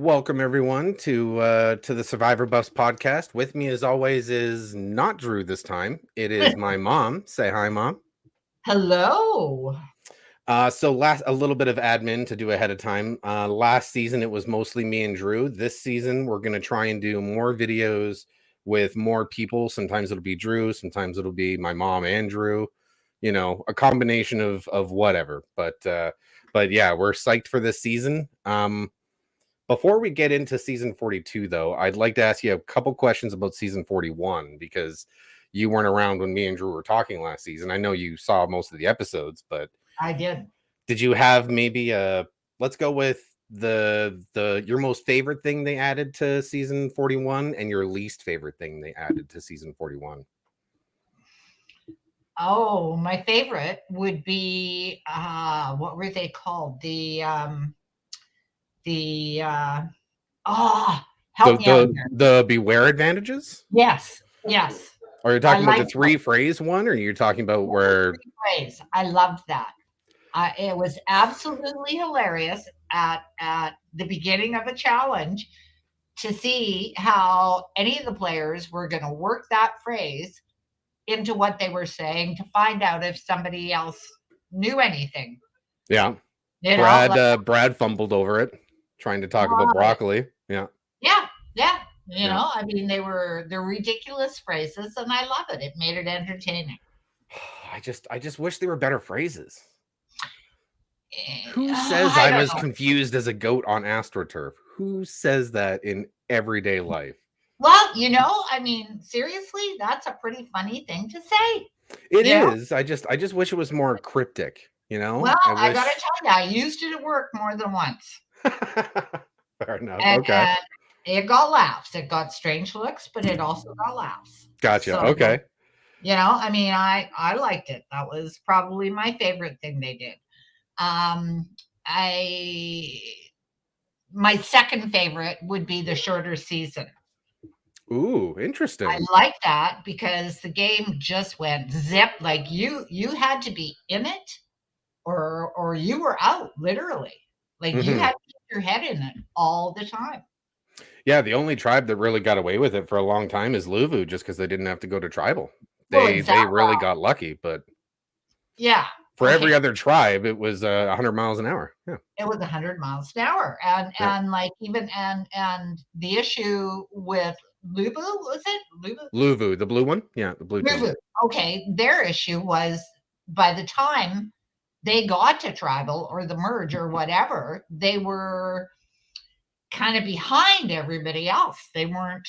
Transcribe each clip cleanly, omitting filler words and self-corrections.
Welcome everyone to the Survivor Buffs podcast. With me, as always, is not Drew this time. It is my mom. Say hi, Mom. Hello. So a little bit of admin to do ahead of time. Last season it was mostly me and Drew. This season we're gonna try and do more videos with more people. Sometimes it'll be Drew, sometimes it'll be my mom and Drew. You know, a combination of whatever. But yeah, we're psyched for this season. Before we get into season 42, though, I'd like to ask you a couple questions about season 41 because you weren't around when me and Drew were talking last season. I know you saw most of the episodes, but I did. did you have maybe let's go with the your most favorite thing they added to season 41 and your least favorite thing they added to season 41? Oh, my favorite would be what were they called? The help me out here. The beware advantages? Yes, yes. Are you I talking about the like three phrase one, or are you talking about where phrase. I loved that. It was absolutely hilarious at the beginning of a challenge to see how any of the players were going to work that phrase into what they were saying to find out if somebody else knew anything. Yeah. You know, Brad fumbled over it, trying to talk about broccoli. Yeah. Yeah, yeah. You know, I mean, they're ridiculous phrases, and I love it. It made it entertaining. I just wish they were better phrases. Who I says I was don't know. confused as a goat on AstroTurf? Who says that in everyday life? Well, you know, I mean, seriously, that's a pretty funny thing to say. It You know? is. I just wish it was more cryptic, you know? Well, I I gotta wish. tell you, I used it at work more than once, Fair enough. and Okay. it got laughs. It got strange looks, but it also got laughs. Gotcha. So, Okay. you know, I mean, I liked it. That was probably my favorite thing they did. Um, I My second favorite would be the shorter season. Ooh, I interesting. like that because the game just went zip. Like you had to be in it or you were out literally. Like you Hmm. had to keep your head in it all the time. Yeah, the only tribe that really got away with it for a long time is Luvu, just because they didn't have to go to tribal. Well, They exactly. really got lucky, but Yeah. for every Okay. other tribe, it was 100 miles an hour. Yeah. It was 100 miles an hour. And Yeah. like even and the issue with Lubu, was it? Lubu? Luvu, the blue one? Yeah, the blue team. Lubu. Okay, their issue was by the time they got to tribal or the merge or whatever, they were kind of behind everybody else. They weren't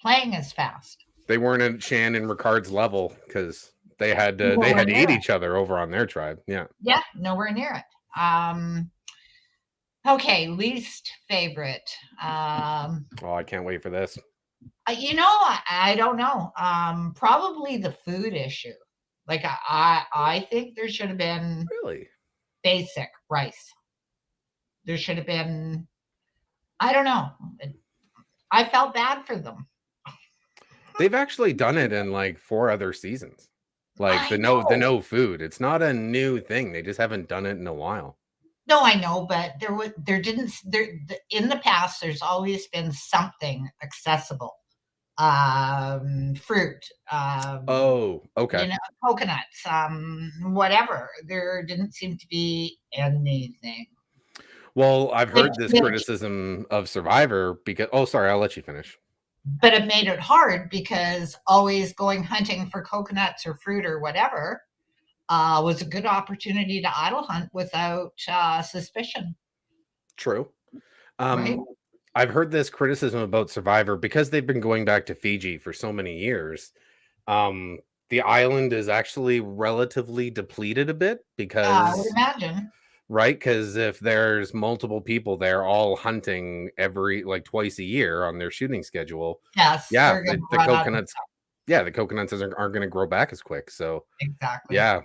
playing as fast. They weren't at Shan and Ricard's level because they Nowhere had to near eat it. each other over on their tribe. Yeah. Yeah, nowhere near it. Okay, least favorite. Oh, I can't wait for this. You know, I don't know. Probably the food issue. Like I think there should have been Really? basic rice. There should have been. I don't know. I felt bad for them. They've actually done it in like 4 other seasons. Like I the know. no food. It's not a new thing. They just haven't done it in a while. No, I know, but there didn't there in the past. There's always been something accessible, fruit, Oh, okay. you know, coconuts, whatever. There didn't seem to be anything. Well, I've Which, heard this which, criticism of Survivor because sorry, I'll let you finish. but it made it hard because always going hunting for coconuts or fruit or whatever was a good opportunity to idle hunt without suspicion, True. right? I've heard this criticism about Survivor because they've been going back to Fiji for so many years. Um, the island is actually relatively depleted a bit I would because, imagine. right? Because if there's multiple people there all hunting every like twice a year on their shooting schedule, Yes, yeah, they're going to the run out of coconuts, yeah, the coconuts aren't going to grow back as quick. So, exactly. yeah.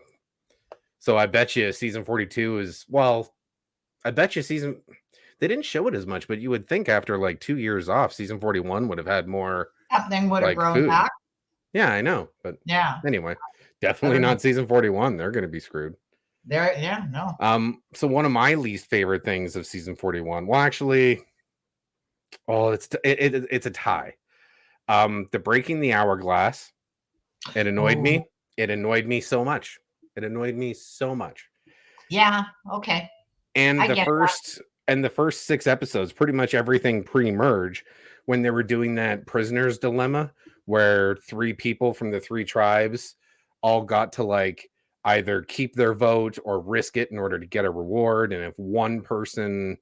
So I bet you season 42 is, well, I bet you they didn't show it as much, but you would think after like 2 years off, season 41 would have had more Something would have like grown food. back. Yeah, I know. But Yeah, anyway, I definitely don't know. not season 41. They're gonna be screwed. Yeah, no. So one of my least favorite things of season 41. Well, actually, Oh, it's a tie. The breaking the hourglass, it annoyed Oh, me. It annoyed me so much. It annoyed me so much. yeah. Okay. And I the get first and the first 6 episodes, pretty much everything pre-merge, when they were doing that prisoner's dilemma, where 3 people from the 3 tribes all got to, like, either keep their vote or risk it in order to get a reward, and if one person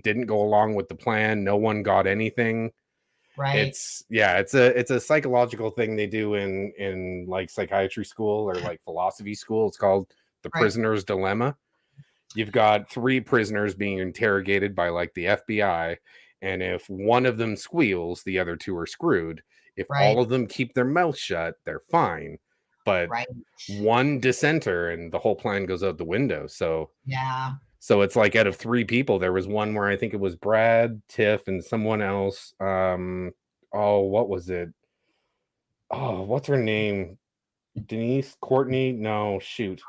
didn't go along with the plan, no one got anything. right. It's a psychological thing they do in like psychiatry school or like philosophy school. It's called the Right. prisoner's dilemma. You've got 3 prisoners being interrogated by like the FBI, and if one of them squeals, the other 2 are screwed. If all Right. of them keep their mouth shut, they're fine. But Right. one dissenter and the whole plan goes out the window. Yeah. So it's like out of 3 people, there was one where I think it was Brad, Tiff, and someone else. Oh, what was it? Oh, what's her name? Denise, Courtney? No, shoot,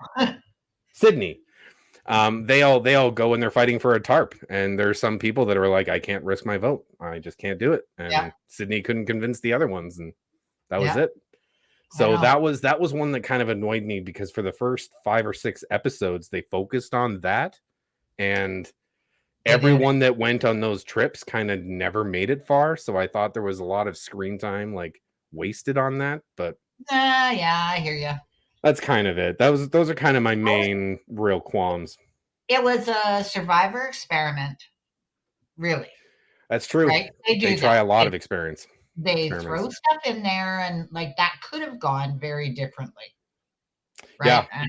Sydney. They all go and they're fighting for a tarp, and there's some people that are like, I can't risk my vote. I just can't do it. Yeah. And Sydney couldn't convince the other ones, and that was Yeah. it. I So know. that was one that kind of annoyed me because for the first 5 or 6 episodes, they focused on that, and They did. everyone that went on those trips kind of never made it far. So I thought there was a lot of screen time like wasted on that, but Yeah, I hear you. that's kind of it. Those are kind of my main real qualms. It was a survivor experiment, really, That's true. right? They They do try that. a lot They of they experiments. throw stuff in there, and like that could have gone very differently, Yeah. right? And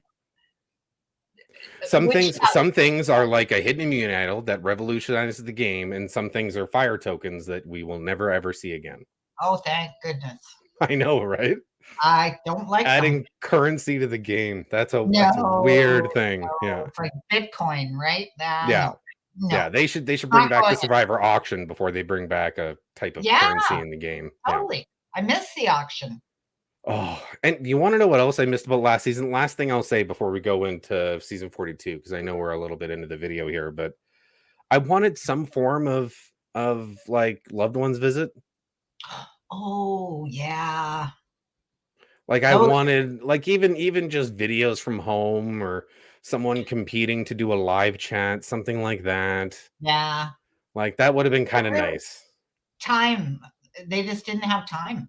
Some which things some things are like a hidden immune idol that revolutionizes the game, and some things are fire tokens that we will never ever see again. oh, thank goodness. I know, right? I don't like them. Adding currency to the game. That's a No, weird thing. Yeah. it's like Bitcoin, right? Yeah. No, no, Yeah, they should bring not back the going. survivor auction before they bring back a type of Yeah, currency in the game. Yeah. totally. I miss the auction. Oh, and you want to know what else I missed about last season? Last thing I'll say before we go into season 42, because I know we're a little bit into the video here, but I wanted some form of like loved ones visit. Oh, yeah. Like I Those, wanted like even just videos from home or someone competing to do a live chat, something like that. yeah. Like that would have been But kind of really, nice. time. They just didn't have time.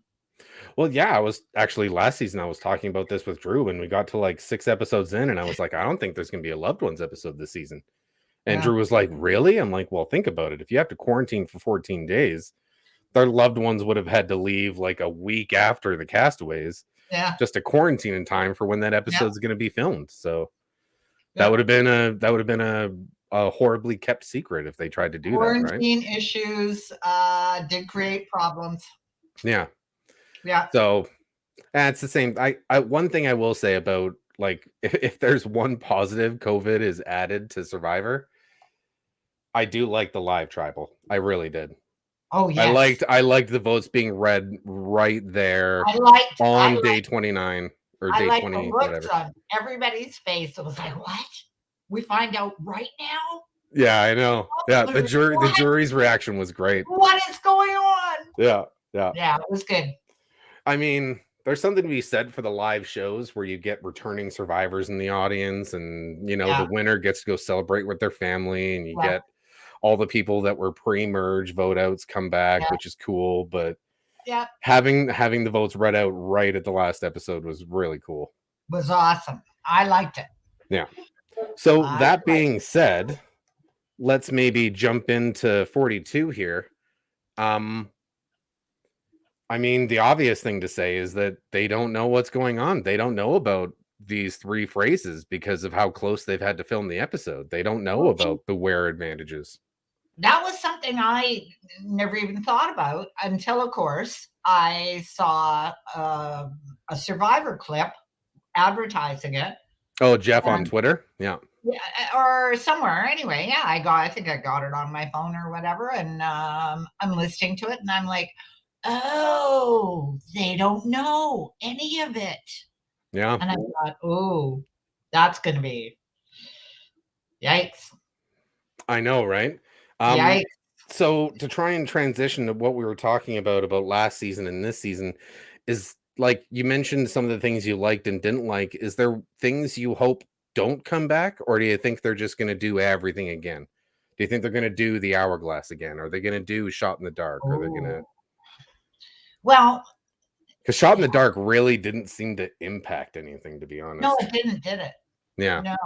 Well, yeah, I was actually last season I was talking about this with Drew and we got to like 6 episodes in and I was like, I don't think there's going to be a loved ones episode this season. And Yeah, Drew was like, "Really?" I'm like, "Well, think about it. If you have to quarantine for 14 days, their loved ones would have had to leave like a week after the castaways yeah, just to quarantine in time for when that yeah, episode's going to be filmed." So that yeah. would have been a horribly kept secret if they tried to do that, right? Quarantine issues did create problems. Yeah. Yeah. So it's the same. I one thing I will say about like if there's one positive COVID is added to Survivor, I do like the live tribal. I really did. Oh, I yes. liked I liked the votes being read right there I liked I on day liked 29 or I day liked the 20, looks whatever. on everybody's face. It was like, "What? We find out right now? Yeah, I know. Yeah, the What? jury's reaction was great. What is going on?" Yeah, yeah. Yeah, it was good. I mean, there's something to be said for the live shows where you get returning survivors in the audience and the Yeah, winner gets to go celebrate with their family and you yeah, get all the people that were pre-merge vote outs come back, yeah, which is cool, but yeah. having the votes read out right at the last episode was really cool. Was awesome. I liked it. Yeah. So I that liked being said, let's maybe jump into 42 here. Um, I mean, the obvious thing to say is that they don't know what's going on. They don't know about these 3 phrases because of how close they've had to film the episode. They don't know it. about the wear advantages. That was something I never even thought about until, of course, I saw a Survivor clip advertising it, Oh, Jeff on and Twitter? Yeah. yeah, or somewhere. Anyway, yeah, I think I got it on my phone or whatever, and I'm listening to it, and I'm like, oh, they don't know any of it, Yeah. and I thought, oh, that's going to be yikes, I know, right? Um yikes. So to try and transition to what we were talking about last season and this season, is like you mentioned some of the things you liked and didn't like. Is there things you hope don't come back, or do you think they're just going to do everything again? Do you think they're going to do the hourglass again? Are they going to do shot in the dark? Are they going to? Oh, well, Because shot in the dark really didn't seem to impact anything, to be no, honest. it didn't, did it? Yeah. No,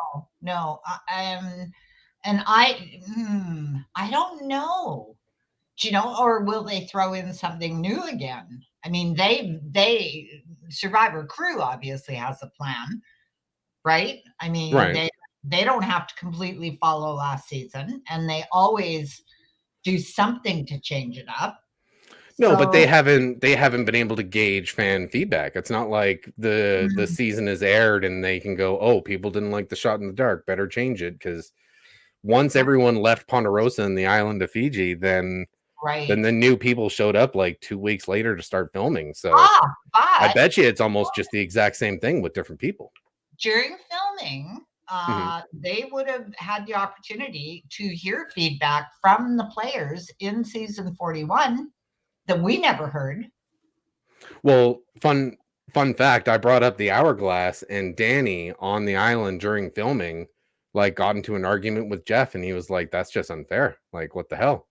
no. And I don't know. Do you know, or will they throw in something new again? I mean, they Survivor crew obviously has a plan, right? I mean, Right. they don't have to completely follow last season, and they always do something to change it up. No, but So, they haven't been able to gauge fan feedback. It's not like the mm, season is aired and they can go, "Oh, people didn't like the shot in the dark. Better change it." Because once everyone left Ponderosa and the island of Fiji, then right. the new people showed up like 2 weeks later to start filming. So Ah, I but bet you it's almost just the exact same thing with different people. during filming, Hmm. they would have had the opportunity to hear feedback from the players in season 41 that we never heard. Well, fun fact, I brought up the hourglass, and Danny on the island during filming like got into an argument with Jeff, and he was like, "That's just unfair. Like, what the hell?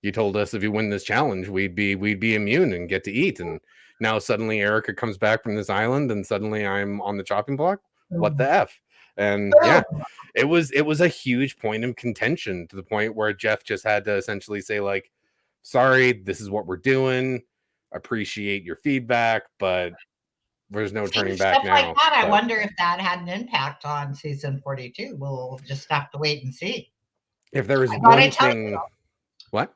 You told us if you win this challenge, we'd be immune and get to eat, and now suddenly Erica comes back from this island, and suddenly I'm on the chopping block. What the f?" And yeah, Boom. it was a huge point of contention to the point where Jeff just had to essentially say like, "Sorry, this is what we're doing. Appreciate your feedback, but there's no See, turning back stuff like now." that, I But wonder if that had an impact on season 42. We'll just have to wait and see. if there is I gotta one tell you, thing, what?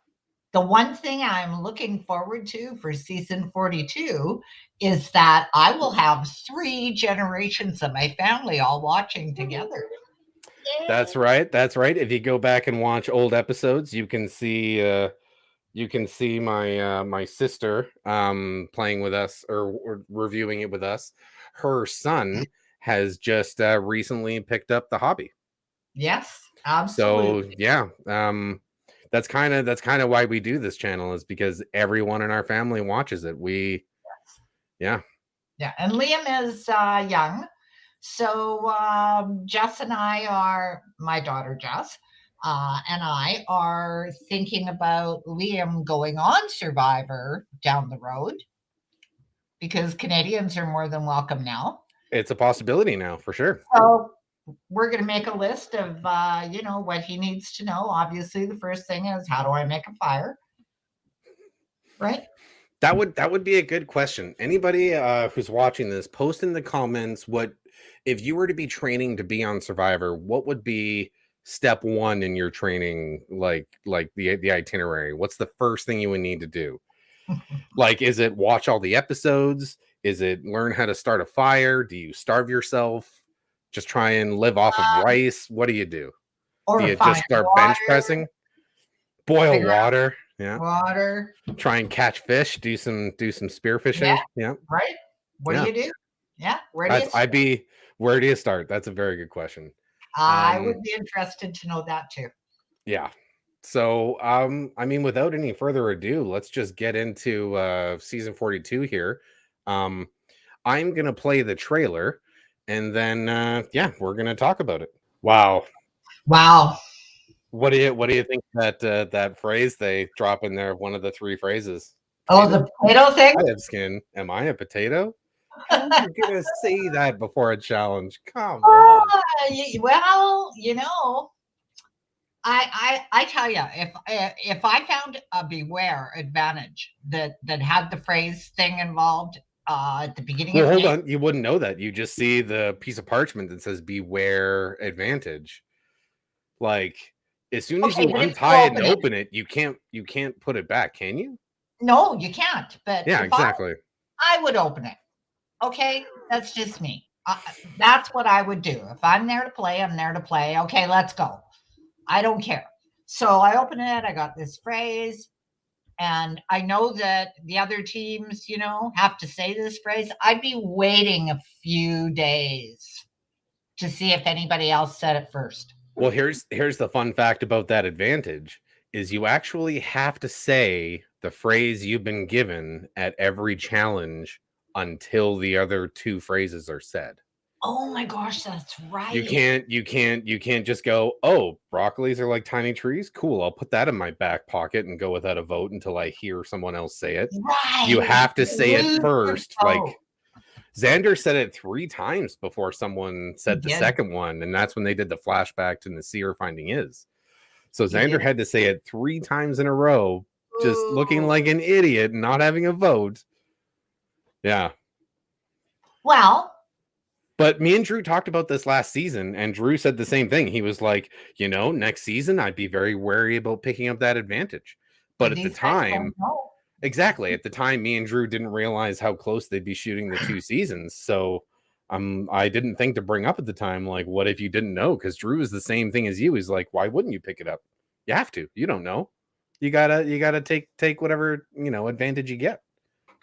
the one thing I'm looking forward to for season 42 is that I will have 3 generations of my family all watching together. That's right. That's right. If you go back and watch old episodes, you can see my sister playing with us or reviewing it with us. Her son has just recently picked up the hobby. Yes, absolutely. So yeah, that's kind of why we do this channel, is because everyone in our family watches it. Yeah. Yeah, and Liam is young. So Jess and I are, my daughter Jess and I are thinking about Liam going on Survivor down the road because Canadians are more than welcome now. It's a possibility now for sure. So we're going to make a list of, what he needs to know. Obviously, the first thing is how do I make a fire, right? That would be a good question. Anybody who's watching this, post in the comments what if you were to be training to be on Survivor, what would be step one in your training, like the itinerary? What's the first thing you would need to do? Like, is it watch all the episodes? Is it learn how to start a fire? Do you starve yourself? Just try and live off of Um, rice? What do you do? Do or you find just start bench water, pressing? Boil figure out water? Yeah. water. Try and catch fish, do some Yeah, spearfishing. Yeah. right. What do Yeah. you do? Yeah, where do you That's start? I'd be where do you start? That's a very good question. I Um, would be interested to know that too. yeah. So, I mean, without any further ado, let's just get into season 42 here. Um, I'm gonna play the trailer, and then yeah, we're gonna talk about it. Wow. Wow. What do you think that phrase they drop in there? One of the three phrases. Oh, Potato the potato thing? I have skin. Am I a potato? How are you gonna say that before a challenge? Come on. Well, I tell you, if I found a Beware advantage that had the phrase thing involved at the beginning Well, of the hold game, on. You wouldn't know that. You just see the piece of parchment that says "Beware Advantage." Like, as soon as okay, you but if you untie it and open it, open it, you can't put it back, can you? no, you can't. But Yeah, if exactly. I would open it. Okay, that's just me. That's what I would do. If I'm there to play, I'm there to play. Okay, let's go. I don't care. So I open it. I got this phrase. And I know that the other teams, have to say this phrase. I'd be waiting a few days to see if anybody else said it first. Well, here's the fun fact about that advantage is you actually have to say the phrase you've been given at every challenge until the other two phrases are said. Oh my gosh, that's You right. can't just go, oh, broccolis are like tiny trees. Cool. I'll put that in my back pocket and go without a vote until I hear someone else say it. You Right. have to You say it lose your first. vote. Like Xander said it 3 times before someone said the did. second one, and that's when they did the flashback to Nasir finding his. So He Xander did. had to say it 3 times in a row, just looking Ooh. like an idiot and not having a vote. Yeah. Well, But me and Drew talked about this last season, and Drew said the same thing. He was like, next season, I'd be very wary about picking up that advantage. But at the these guys don't time, know. exactly, at the time, me and Drew didn't realize how close they'd be shooting the 2 seasons. So I didn't think to bring up at the time, like, what if you didn't know? Because Drew is the same thing as you. He's like, why wouldn't you pick it up? You have to. You don't know. You gotta take whatever advantage you get.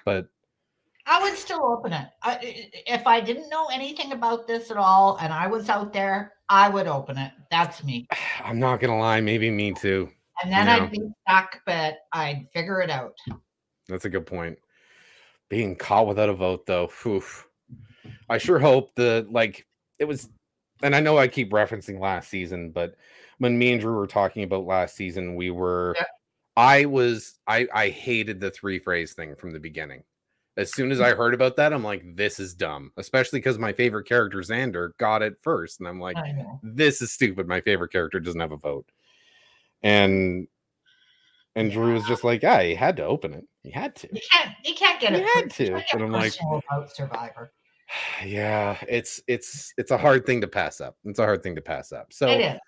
But I would still open it. If I didn't know anything about this at all and I was out there, I would open it. That's me. I'm not gonna lie, maybe me too. And then I'd be stuck, but I'd figure it out. That's a good point. Being caught without a vote, though, oof. I sure hope it was, and I know I keep referencing last season, but when me and Drew were talking about last season, Yeah. I hated the 3 phrase thing from the beginning. As soon as I heard about that, I'm like, this is dumb, especially because my favorite character, Xander, got it first. And I'm like, I know. this is stupid. My favorite character doesn't have a vote. And Drew was just like, yeah, he had to open it. He had to. You can't get it. He had to. And I'm like, about Survivor. yeah, it's a hard thing to pass up. It's a hard thing to pass up. So It is.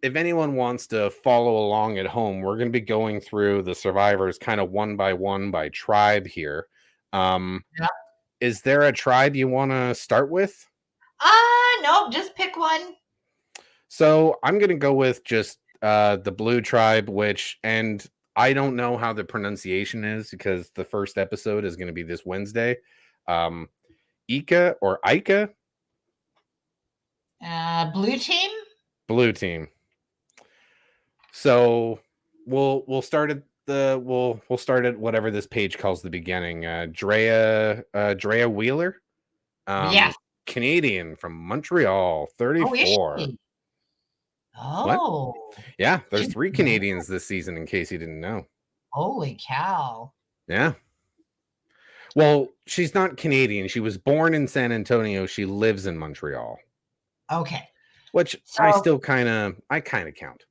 if anyone wants to follow along at home, we're going to be going through the survivors kind of one by one by tribe here. Yeah. Is there a tribe you want to start with? No, just pick one. So I'm going to go with just the blue tribe, and I don't know how the pronunciation is because the first episode is going to be this Wednesday. Ika or Ika? Blue team? Blue team. So we'll start at we'll start at whatever this page calls the beginning. Drea Wheeler. Yes. Canadian from Montreal, 34. Oh. What? Yeah, there's 3 Canadians this season, in case you didn't know. Holy cow. Yeah. Well, she's not Canadian. She was born in San Antonio. She lives in Montreal. Okay. Which I kind of count.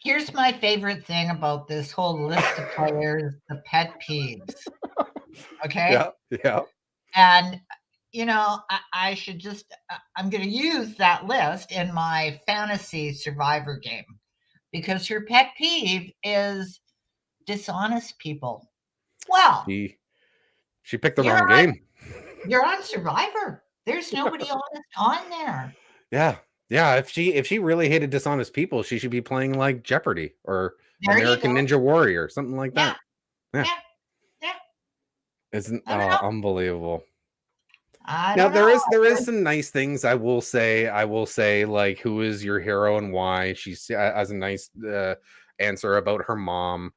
Here's my favorite thing about this whole list of players, the pet peeves. Okay? Yeah. And, I should just, I'm going to use that list in my fantasy Survivor game because her pet peeve is dishonest people. Well, she picked the wrong game. You're on Survivor. There's nobody honest on there. Yeah. If she really hated dishonest people, she should be playing like Jeopardy or American Ninja Warrior, something like that. Yeah. Isn't unbelievable? Now there is some nice things I will say, like, who is your hero and why. She has a nice answer about her mom.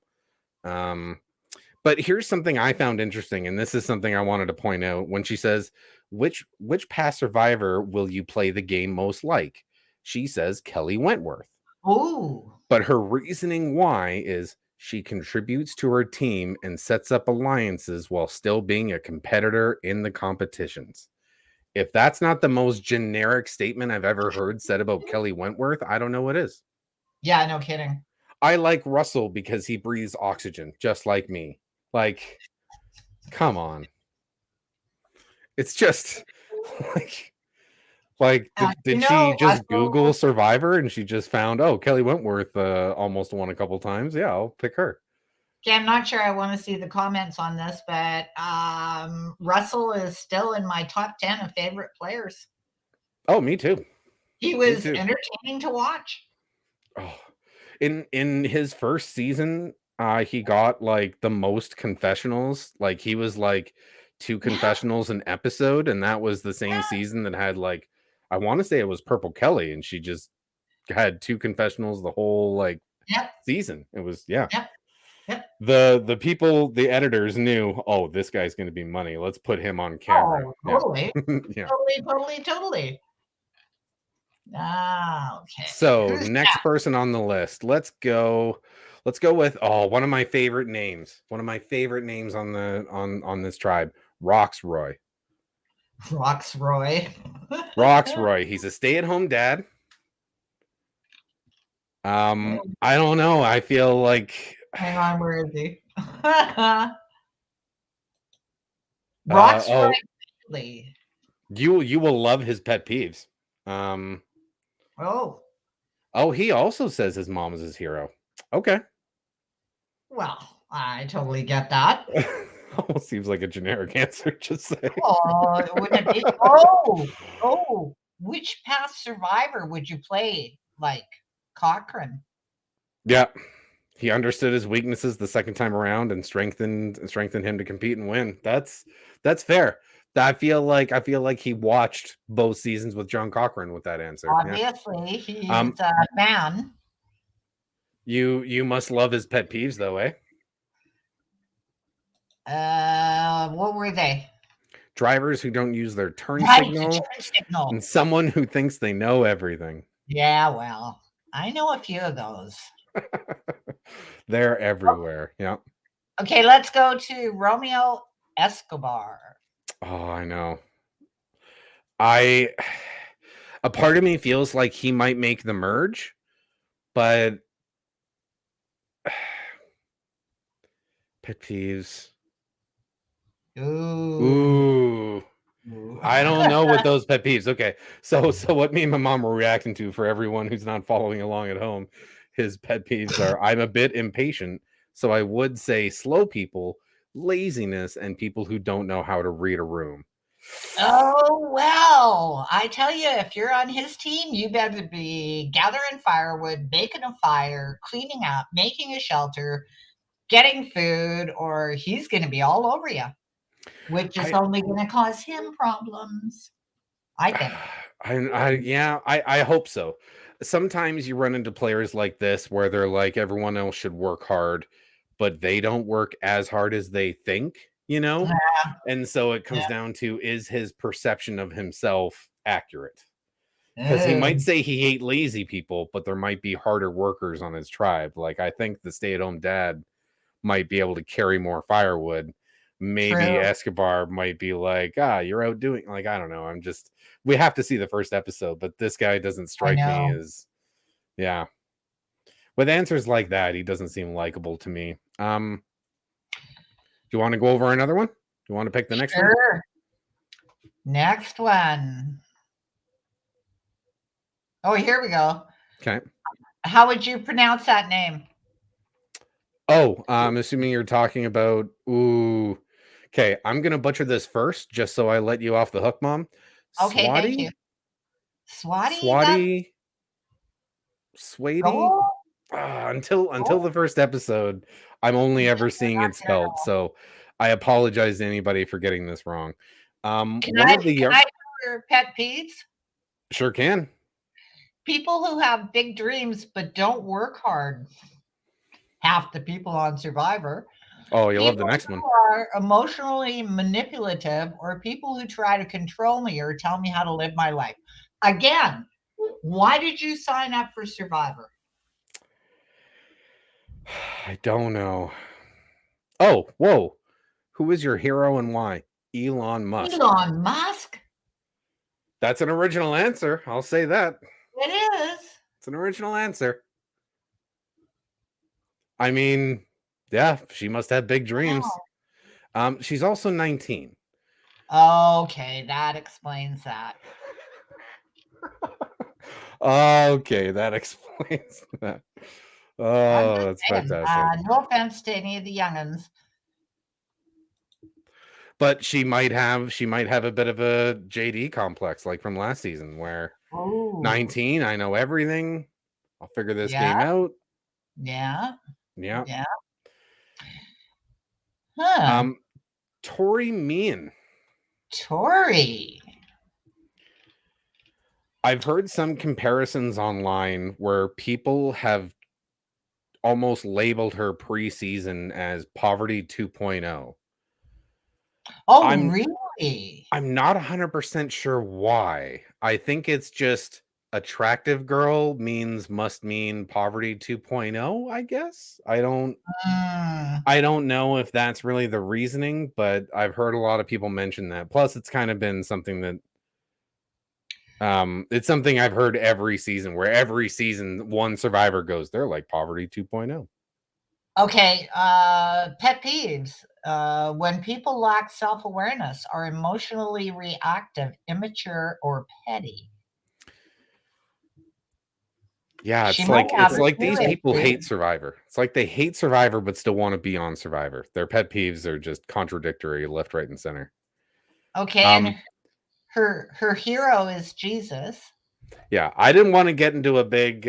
But here's something I found interesting, and this is something I wanted to point out. When she says, which past survivor will you play the game most like? She says Kelly Wentworth. Oh. But her reasoning why is she contributes to her team and sets up alliances while still being a competitor in the competitions. If that's not the most generic statement I've ever heard said about Kelly Wentworth, I don't know what is. Yeah, no kidding. I like Russell because he breathes oxygen, just like me. Like, come on. It's just did she just Google Survivor and she just found, Kelly Wentworth almost won a couple times? Yeah, I'll pick her. Okay, I'm not sure I want to see the comments on this, but Russell is still in my top 10 of favorite players. Oh, me too. He was entertaining to watch. Oh, in his first season, he got like the most confessionals. Like he was like 2 confessionals an episode, and that was the same season that had I want to say it was Purple Kelly, and she just had 2 confessionals the whole Yep. season. It was, yeah. Yep. Yep. The people, the editors knew, oh, this guy's going to be money. Let's put him on camera. Oh, totally. Yeah. Totally. Ah, okay. So Who's next person on the list. Let's go with one of my favorite names. One of my favorite names on the on this tribe, Roxroy. Roxroy. Roxroy. He's a stay-at-home dad. I don't know. I feel like hang on, where is he? Roxroy. You will love his pet peeves. Oh, he also says his mom is his hero. Okay. Well, I totally get that. Almost seems like a generic answer, just say. Oh, wouldn't it be? Oh, which past survivor would you play like Cochrane? Yeah. He understood his weaknesses the second time around and strengthened him to compete and win. That's fair. I feel like he watched both seasons with John Cochrane with that answer. Obviously, he's a man. You must love his pet peeves, though, eh? What were they? Drivers who don't use their turn signal, and someone who thinks they know everything. Yeah, well, I know a few of those. They're everywhere. Yeah. Okay, let's go to Romeo Escobar. Oh, I know. A part of me feels like he might make the merge, but pet peeves. Ooh. I don't know what those pet peeves. Okay, so what me and my mom were reacting to, for everyone who's not following along at home, his pet peeves are: I'm a bit impatient, so I would say slow people, laziness, and people who don't know how to read a room. Oh, well, I tell you, if you're on his team, you better be gathering firewood, making a fire, cleaning up, making a shelter, getting food, or he's going to be all over you, which is only going to cause him problems, I think. I hope so. Sometimes you run into players like this where they're like, everyone else should work hard, but they don't work as hard as they think, Yeah. And so it comes down to, is his perception of himself accurate? Because he might say he hate lazy people, but there might be harder workers on his tribe. Like, I think the stay-at-home dad might be able to carry more firewood. Maybe Escobar might be like, you're out doing, like, I don't know. We have to see the first episode, but this guy doesn't strike me as, with answers like that, he doesn't seem likable to me. Do you want to go over another one? Do you want to pick the next one? Next one. Oh, here we go. Okay. How would you pronounce that name? Oh, I'm assuming you're talking about, okay, I'm going to butcher this first, just so I let you off the hook, Mom. Okay, thank you. Swati? Until the first episode, I'm only ever seeing it spelled, so I apologize to anybody for getting this wrong. Can I do your pet peeves? Sure can. People who have big dreams but don't work hard. Half the people on Survivor. Oh, you love the next one. People who are emotionally manipulative, or people who try to control me or tell me how to live my life. Again, why did you sign up for Survivor? I don't know. Oh, whoa. Who is your hero and why? Elon Musk. Elon Musk? That's an original answer. I'll say that. It is. It's an original answer. I mean, yeah, she must have big dreams. Wow. She's also 19. Okay, that explains that. Okay, that explains that. Oh, that's fantastic. No offense to any of the young'uns. But she might have a bit of a JD complex, like from last season, where 19, I know everything. I'll figure this game out. Yeah. Huh. Tori Meehan. Tori. I've heard some comparisons online where people have almost labeled her preseason as Poverty 2.0. Oh, I'm really? I'm not 100% sure why. I think it's just attractive girl must mean Poverty 2.0, I guess. Mm. I don't know if that's really the reasoning, but I've heard a lot of people mention that. Plus, it's kind of been something that it's something I've heard every season, where every season one survivor goes, they're like Poverty 2.0. Okay, pet peeves. When people lack self-awareness, are emotionally reactive, immature, or petty. Yeah, She might have it's a like these two-way people street. hate Survivor. It's like they hate Survivor but still want to be on Survivor. Their pet peeves are just contradictory, left, right, and center. Okay, and Um, her hero is Jesus. yeah, I didn't want to get into a big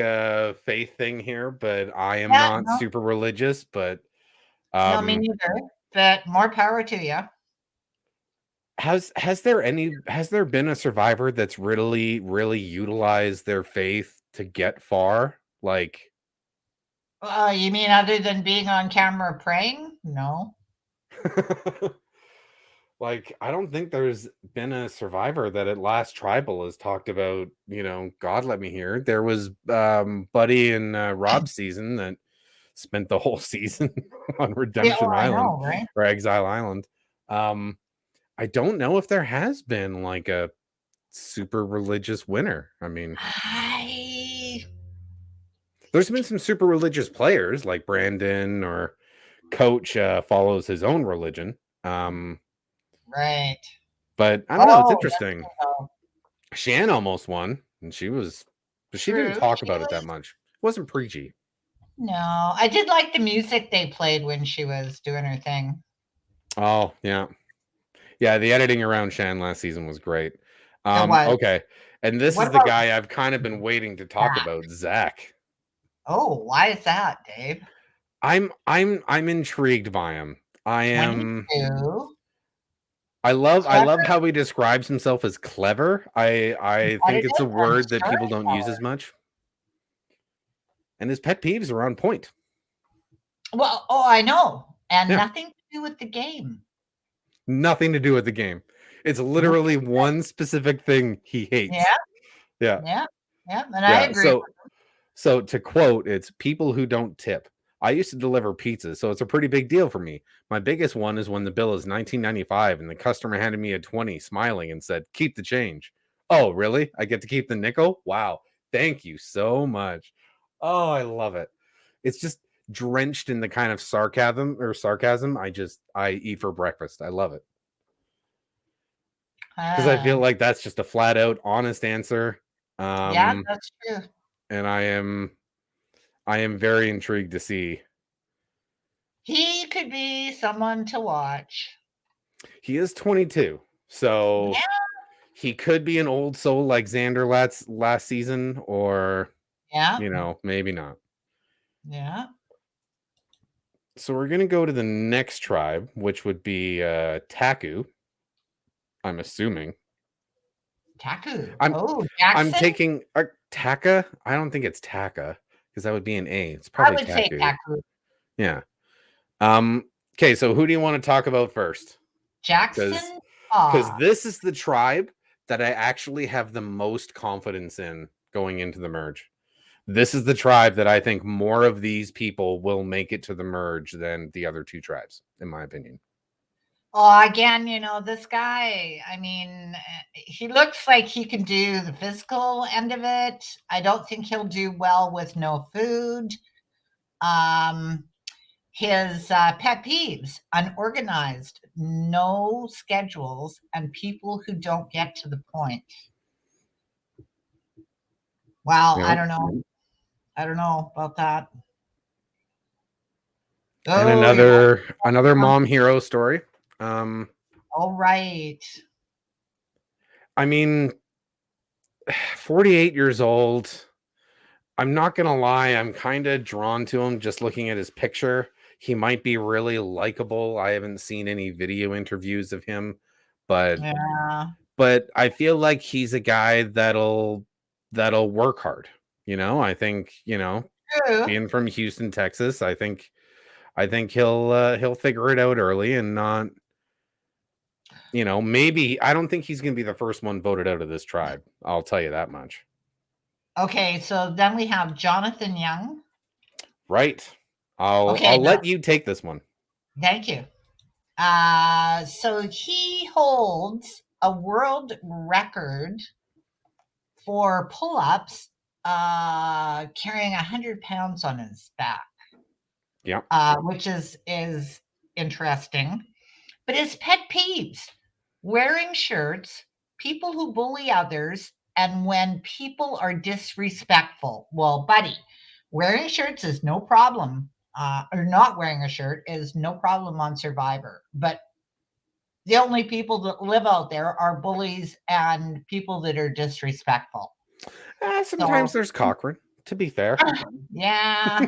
faith thing here, but I am Yeah, not no, super religious. But no, me neither. But more power to you. has there been a survivor that's really utilized their faith to get far? Like, You mean other than being on camera praying? No. like, I don't think there's been a survivor that at Last Tribal has talked about, God let me hear. There was Buddy and Rob's season that spent the whole season on Yeah, oh, Redemption I Island know, right? or Exile Island. Um, I don't know if there has been like a super religious winner. I mean, I there's been some super religious players like Brandon or Coach follows his own religion. right. But I don't know. It's Oh, interesting. that's Shan almost won, and but she didn't true. talk She about it that was much. It wasn't preachy. no. I did like the music they played when she was doing her thing. Oh yeah, yeah. The editing around Shan last season was great. It was. Okay, and this What is the about guy I've kind of been waiting to talk that? about, Zach. Oh, why is that, Dave? I'm intrigued by him. I am. 22, I clever, love how he describes himself as clever. I think it's a competitive, and word that people don't use storyteller. as much. And his pet peeves are on point. Well, oh, I know, and Yeah, nothing to do with the game. nothing to do with the game. It's Nope. literally one specific thing he Yeah, hates. Yeah, yeah, yeah, and I yeah. agree. So to quote, it's people who don't tip. I used to deliver pizzas, so it's a pretty big deal for me. My biggest one is when the bill is $19.95 and the customer handed me a 20, smiling and said, "Keep the change." Oh, really? I get to keep the nickel? Wow. Thank you so much. Oh, I love it. It's just drenched in the kind of sarcasm I eat for breakfast. I love it. Because I feel Ah, like that's just a flat out honest answer. yeah, Um, that's true. and I am very intrigued to see. He could be someone to watch. He is 22, so Yeah, he could be an old soul like Xander last season, or yeah, maybe not. yeah. So we're gonna go to the next tribe, which would be Taku. I'm assuming. Taku. I'm Oh, I'm Jackson? taking Taka. I don't think it's Taka because that would be an A. It's I probably would say Taku. Taku. Yeah. Okay, so who do you want to talk about first? Because Jackson? this is the tribe that I actually have the most confidence in going into the merge. This is the tribe that I think more of these people will make it to the merge than the other two tribes, in my opinion. Oh, again, this guy, I mean, he looks like he can do the physical end of it. I don't think he'll do well with no food. Um, his pet peeves: unorganized, no schedules, and people who don't get to the point. Well, I Yeah. don't know. I don't know about that. And Oh, you're going another on. mom hero story. Um, All right. I mean, 48 years old. I'm not gonna lie, I'm kind of drawn to him just looking at his picture. He might be really likable. I haven't seen any video interviews of him, but Yeah. I feel like he's a guy that'll work hard. I think, True. being from Houston, Texas, I think he'll figure it out early and not, maybe I don't think he's going to be the first one voted out of this tribe. I'll tell you that much. Okay, so then we have Jonathan Young. Right. I'll Okay, let you take this one. thank you. So he holds a world record for pull-ups, carrying 100 pounds on his back. Yeah. Which is interesting. But his pet peeves: wearing shirts, people who bully others, and when people are disrespectful. Well, buddy, wearing shirts is no problem. Or not wearing a shirt is no problem on Survivor. But the only people that live out there are bullies and people that are disrespectful. Sometimes So, there's Cochrane, to be fair. yeah,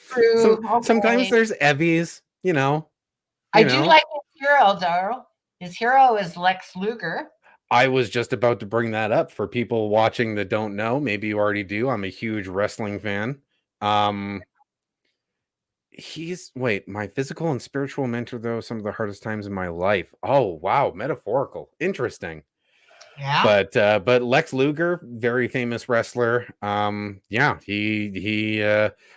true. Sometimes Okay. there's Evvies, I do like his hero, though. His hero is Lex Luger. I was just about to bring that up for people watching that don't know. Maybe you already do. I'm a huge wrestling fan. My physical and spiritual mentor, though, some of the hardest times in my life. Oh, wow. Metaphorical. Interesting. Yeah. But Lex Luger, very famous wrestler. Yeah, he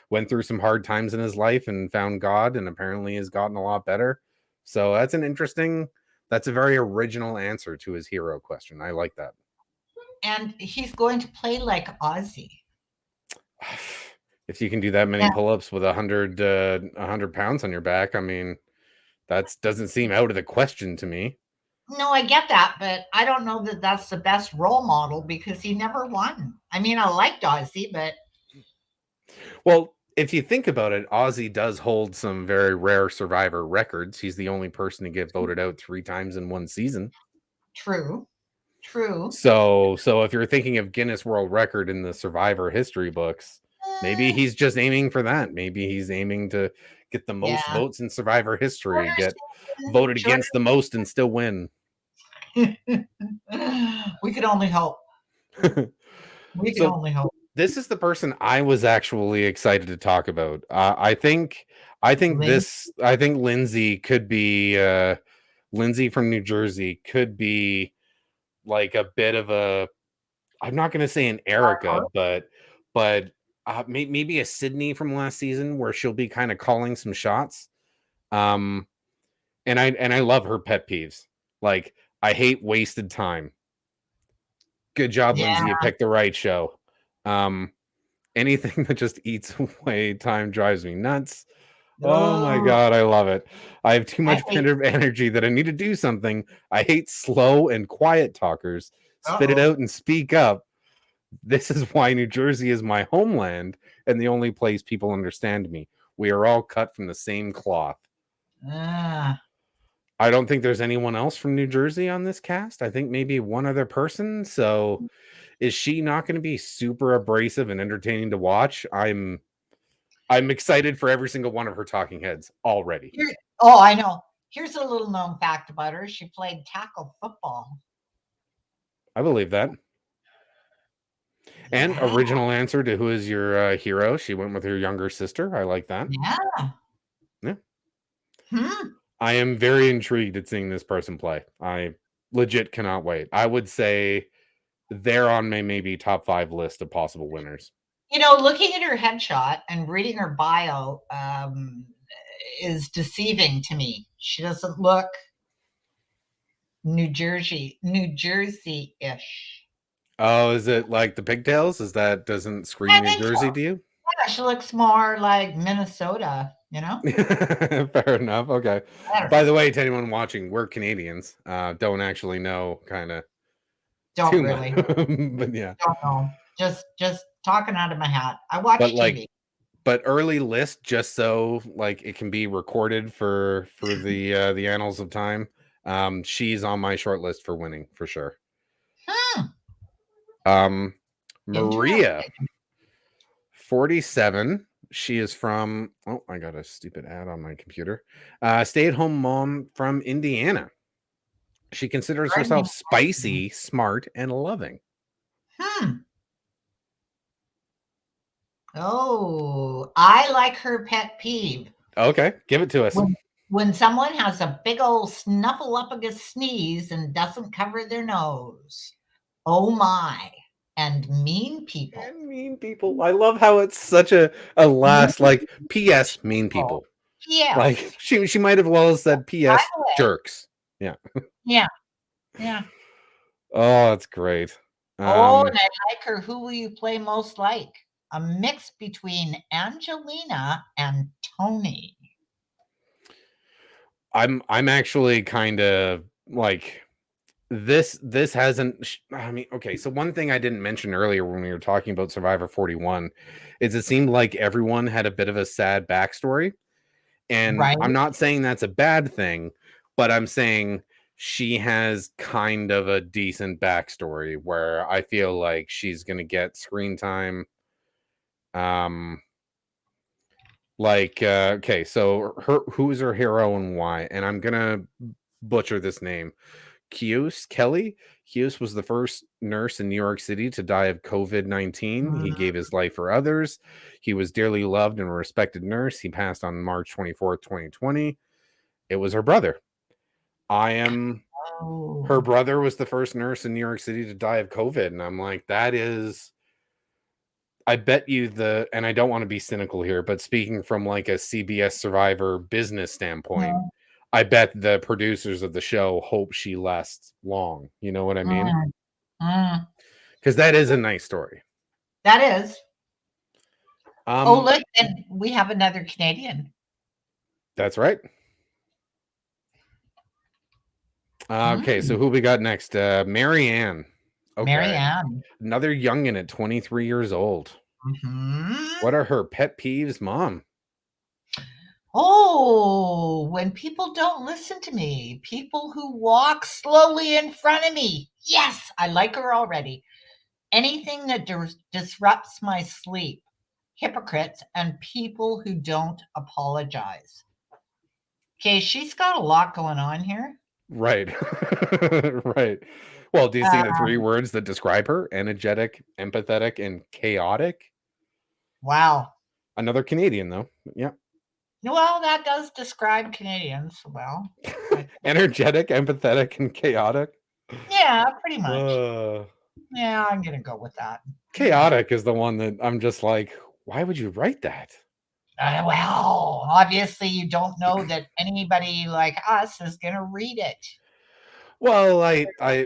went through some hard times in his life and found God, and apparently has gotten a lot better. So that's a very original answer to his hero question. I like that. And he's going to play like Ozzy. If you can do that many Yeah. pull-ups with 100 pounds on your back, I mean, that doesn't seem out of the question to me. No, I get that, but I don't know that that's the best role model because he never won. I mean, I liked Ozzy, but Well, if you think about it, Ozzy does hold some very rare Survivor records. He's the only person to get voted out 3 times in one season. true. True. So if you're thinking of Guinness World Record in the Survivor history books, maybe he's just aiming for that. Maybe he's aiming to get the most Yeah. votes in Survivor history, Shorter get season, voted shorter. against the most and still win. We can only hope. We can So only hope. this is the person I was actually excited to talk about. I think Lynn? Lindsay could be Lindsay from New Jersey could be like a bit of a, I'm not going to say an Erica, but maybe a Sydney from last season where she'll be kind of calling some shots. And I love her pet peeves. Like, I hate wasted time. Good job, Yeah. Lindsay. You picked the right show. Anything that just eats away time drives me nuts. Oh my Oh, God, I love it. I have too I much hate. pent energy that I need to do something. I hate slow and quiet talkers. Spit it Uh-oh. out and speak up. This is why New Jersey is my homeland and the only place people understand me. We are all cut from the same cloth. Ah. I don't think there's anyone else from New Jersey on this cast. I think maybe one other person. So is she not going to be super abrasive and entertaining to watch? I'm excited for every single one of her talking heads already. Oh, I know. Here's a little known fact about her. She played tackle football. I believe that. And Yeah. original answer to who is your hero? She went with her younger sister. I like that. Yeah. Yeah. Hmm. I am very intrigued at seeing this person play. I legit cannot wait. I would say they're on my maybe top 5 list of possible winners. Looking at her headshot and reading her bio is deceiving to me. She doesn't look New Jersey-ish. Oh, is it like the pigtails? Is that doesn't scream I New think so. Jersey to you? Yeah, she looks more like Minnesota, Fair enough. Okay. I don't By know. the way, to anyone watching, we're Canadians. Don't actually know kind of Don't too much. really. But yeah. Don't know. Just talking out of my hat. I watch But TV. early list just so like it can be recorded for the annals of time. She's on my short list for winning for sure. Hmm. Maria, Interesting. 47. She is from, oh, I got a stupid ad on my computer. Stay-at-home mom from Indiana. She considers herself spicy, smart, and loving. Hmm. Oh, I like her pet peeve. Okay, give it to us. When someone has a big old snuffleupagus sneeze and doesn't cover their nose. Oh my. And mean people. And mean people. I love how it's such a Mean last like P.S. mean people. people. Like Yes. she might have well said By P.S. the way. jerks. Yeah. Yeah. Yeah. Oh, that's great. Oh, Um, and I like her "Who Will You Play Most Like?" A mix between Angelina and Tony. I'm actually kind of like this hasn't I mean, okay, so one thing I didn't mention earlier when we were talking about Survivor 41 is it seemed like everyone had a bit of a sad backstory. And Right? I'm not saying that's a bad thing, but I'm saying she has kind of a decent backstory where I feel like she's gonna get screen time. Um, okay, so her who's her hero and why? And I'm gonna butcher this name. Hughes Kelly. Hughes was the first nurse in New York City to die of COVID-19. He Mm, gave his life for others. He was dearly loved and respected nurse. He passed on March 24th, 2020. It was her brother. I am Her oh. brother was the first nurse in New York City to die of COVID. And I'm like, that is, I bet you and I don't want to be cynical here, but speaking from like a CBS Survivor business standpoint, Mm, I bet the producers of the show hope she lasts long. You know what I mean? mm, mm. Because that is a nice story. That is. Oh, Um, look, and we have another Canadian. that's right. Okay, so Mm, who we got next? Marianne. Okay. Marianne. Another youngin at 23 years old. Mhm. What are her pet peeves, mom? Oh, when people don't listen to me, people who walk slowly in front of me. Yes, I like her already. Anything that disrupts my sleep. Hypocrites and people who don't apologize. Okay, she's got a lot going on here. Right. Right. Well, do you see the Uh, three words that describe her? Energetic, empathetic, and chaotic. wow. Another Canadian, though. Yeah. Well, that does describe Canadians well. I think. Energetic, empathetic, and chaotic. Yeah, pretty much. Uh, Yeah, I'm gonna go with that. Yeah. Chaotic is the one that I'm just like, why would you write that? Well, obviously, you don't know that anybody like us is gonna read it. Well,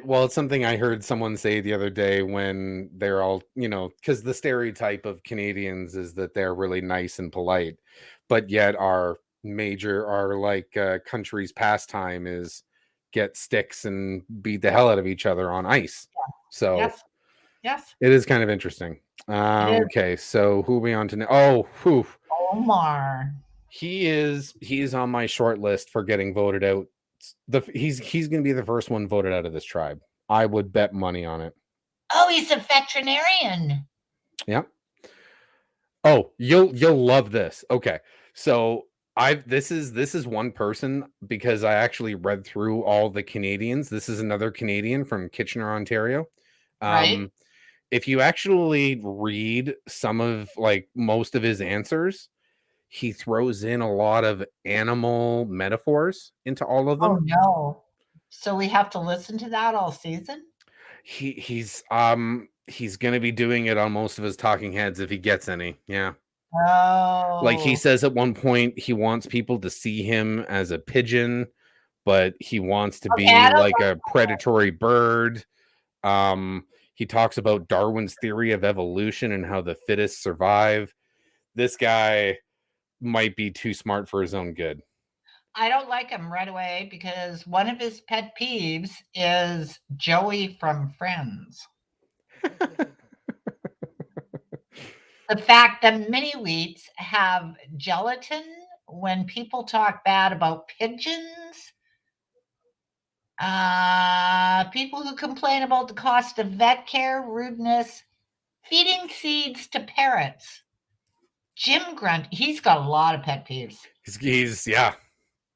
well, it's something I heard someone say the other day when they're all, because the stereotype of Canadians is that they're really nice and polite, but yet our like country's pastime is get sticks and beat the hell out of each other on ice. So Yes, yes, it is kind of interesting. it is. Okay, so who are we on to now? Oh, whew. Omar. He is on my short list for getting voted out. He's going to be the first one voted out of this tribe. I would bet money on it. Oh, he's a veterinarian. Yeah. Oh, you'll love this. Okay. So this is one person because I actually read through all the Canadians. This is another Canadian from Kitchener, Ontario. Right? Um if you actually read some of like most of his answers, he throws in a lot of animal metaphors into all of Oh, them. no. So we have to listen to that all season? He's gonna be doing it on most of his talking heads if he gets any. Yeah. Like he Oh. says at one point he wants people to see him as a pigeon, but he wants to Okay, I be don't like a predatory bird. He talks about Darwin's theory of evolution and how the fittest survive. This guy might be too smart for his own good. I don't like him right away because one of his pet peeves is Joey from Friends. The fact that mini wheats have gelatin when people talk bad about pigeons. People who complain about the cost of vet care, rudeness, feeding seeds to parrots. Jim Grunt, he's got a lot of pet peeves. He's yeah,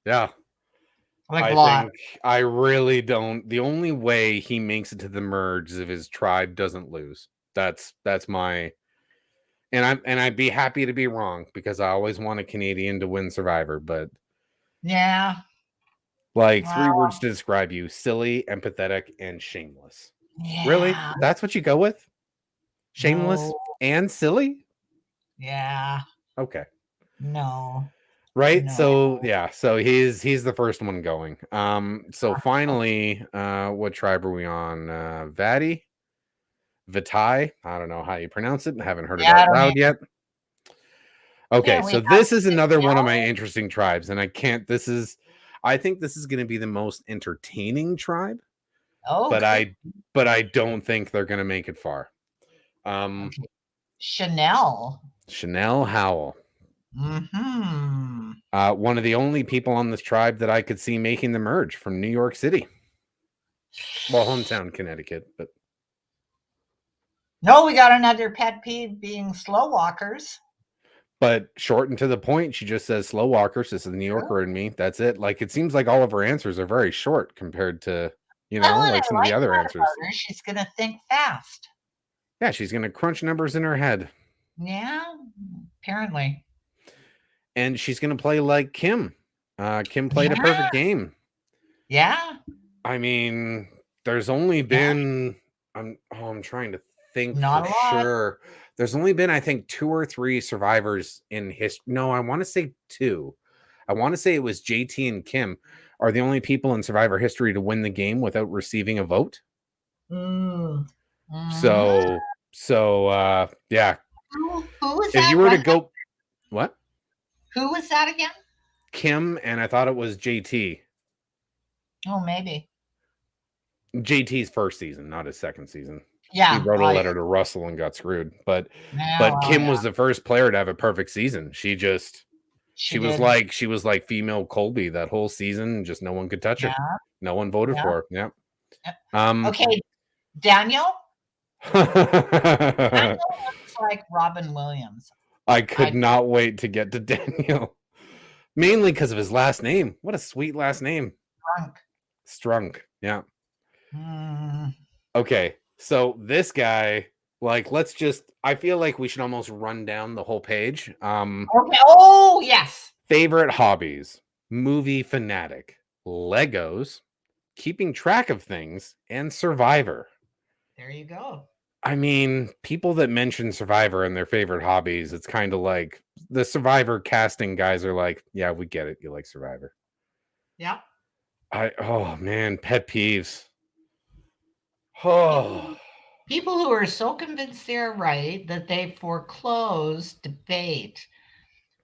yeah. Like a I lot. think I really don't. The only way he makes it to the merge is if his tribe doesn't lose. That's my And I'd be happy to be wrong because I always want a Canadian to win Survivor, but Yeah. like 3 Well, words to describe you: silly, empathetic, and shameless. Really? yeah. That's what you go with? Shameless No. and silly? Yeah. Okay. No. Right? No. So yeah, so he's the first one going. So Okay. finally, what tribe are we on? Vati? Vitai? I don't know how you pronounce it. I haven't heard it Yeah, I out don't loud either. yet. Okay, Here we so have this is another one of my Chanel. interesting tribes, and I think this is going to be the most entertaining tribe, Oh, but good. I don't think they're going to make it far. Okay. Chanel. Chanel Howell, Hmm. one of the only people on this tribe that I could see making the merge from New York City, well, hometown Connecticut, No, we got another pet peeve being slow walkers. but short and to the point. She just says slow walkers. This is the New True. Yorker in me. That's it. Like it seems like all of her answers are very short compared to Well, and like I some of the like other that answers. about her. She's going to think fast. Yeah, she's going to crunch numbers in her head. Yeah, apparently. And she's going to play like Kim. Kim played a Yeah, perfect game. yeah, I mean, there's only yeah. been I'm trying to think Not for a lot. sure. There's only been I think 2 or 3 survivors in history. No, I want to say 2. I want to say it was JT and Kim are the only people in survivor history to win the game without receiving a vote. Mm. Mhm. So yeah, Who was if you that? were to Run that? go what? Who was that again? Kim and I thought it was JT. Oh, maybe. JT's first season, not his second season. He Yeah. wrote a Oh, yeah. letter to Russell and got screwed. But Yeah. Well, Kim yeah. was the first player to have a perfect season. She did. She was like female Colby that whole season. Just no one could touch her. Yeah. No one voted Yeah. for her. Yeah. Yeah. Um. Okay, Daniel. I Daniel looks like Robin Williams. could I not wait to get to Daniel. Mainly because of his last name. What a sweet last name. drunk. Strunk. Yeah. Mm. Okay. So this guy, like, I feel like we should almost run down the whole page. Okay. Oh, yes. Favorite hobbies: movie fanatic, Legos, keeping track of things, and Survivor. There you go. I mean, people that mention Survivor and their favorite hobbies, it's kind of like the Survivor casting guys are like, yeah, we get it. You like Survivor. Yep. Oh man, pet peeves. People Oh, people who are so convinced they're right that they foreclose debate.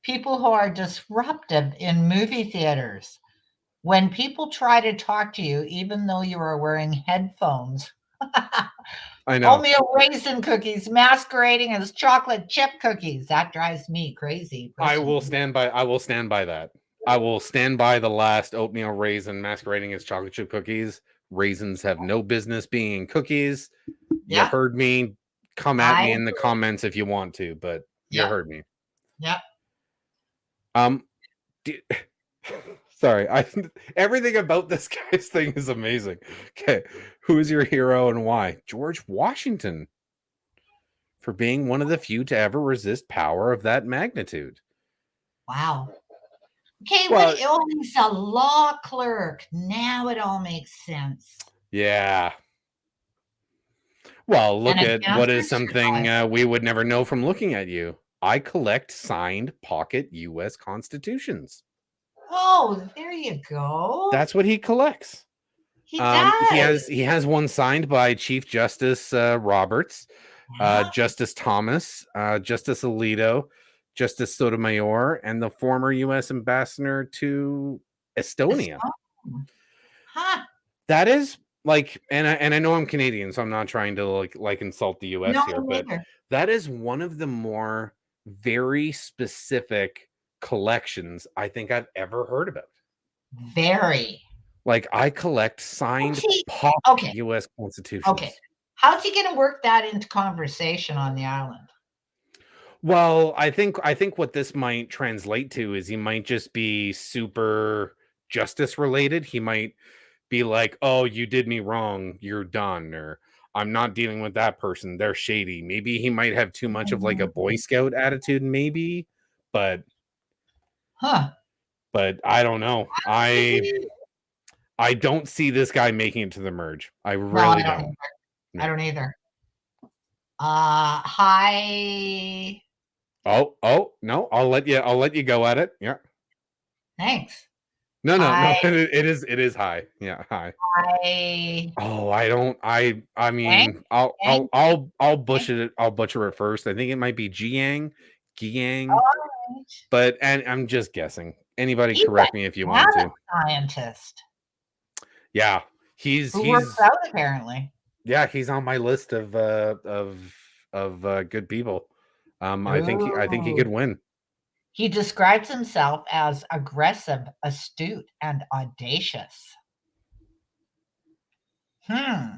People who are disruptive in movie theaters. When people try to talk to you, even though you are wearing headphones. I know. Oatmeal raisin cookies masquerading as chocolate chip cookies. That drives me crazy personally. I will stand by that. I will stand by the last oatmeal raisin masquerading as chocolate chip cookies. Raisins have no business being in cookies. You Yeah, heard me. Come at I me in the agree. comments if you want to, but you Yep, heard me. yep. Um, do- sorry, I everything about this guy's thing is amazing. Okay, who is your hero and why? George Washington, for being one of the few to ever resist power of that magnitude. Wow. Okay, Well, oh, he's a law clerk. Now it all makes sense. yeah. Well, And look a at what cancer is something survivor. we would never know from looking at you. I collect signed pocket U.S. constitutions. Oh, there you go. That's what he collects. He does. He has one signed by Chief Justice Roberts, Yeah. Justice Thomas, Justice Alito, Justice Sotomayor, and the former U.S. ambassador to It's Estonia. fun. Huh. That is like, and I know I'm Canadian, so I'm not trying to like insult the U.S. No, here, me but neither. that is one of the more very specific collections I think I've ever heard about. Very. Like, I collect signed See, pocket okay, U.S. okay. constitutions. How's he gonna work that into conversation on the island? Well, I think what this might translate to is he might just be super justice related. He might be like, "Oh, you did me wrong. You're done," or "I'm not dealing with that person. They're shady." Maybe he might have too much of like a Boy Scout attitude, maybe, but Huh. I don't know. Maybe. I don't see this guy making it to the merge. I No, I really don't don't. either. I No. don't either. Hi. Oh, no. I'll let you go at it. Yeah. Thanks. No. Hi. It is high. Yeah, high. Hi. Oh, I don't. I Yang. mean, Yang. I'll Yang. butcher it. I'll butcher it first. I think it might be All Giang, right. but and I'm just guessing. Anybody He's correct me if you a want data to. scientist Yeah, who works he's out apparently. yeah, he's on my list of good people. I think he Ooh. could win. He describes himself as aggressive, astute, and audacious. Hmm.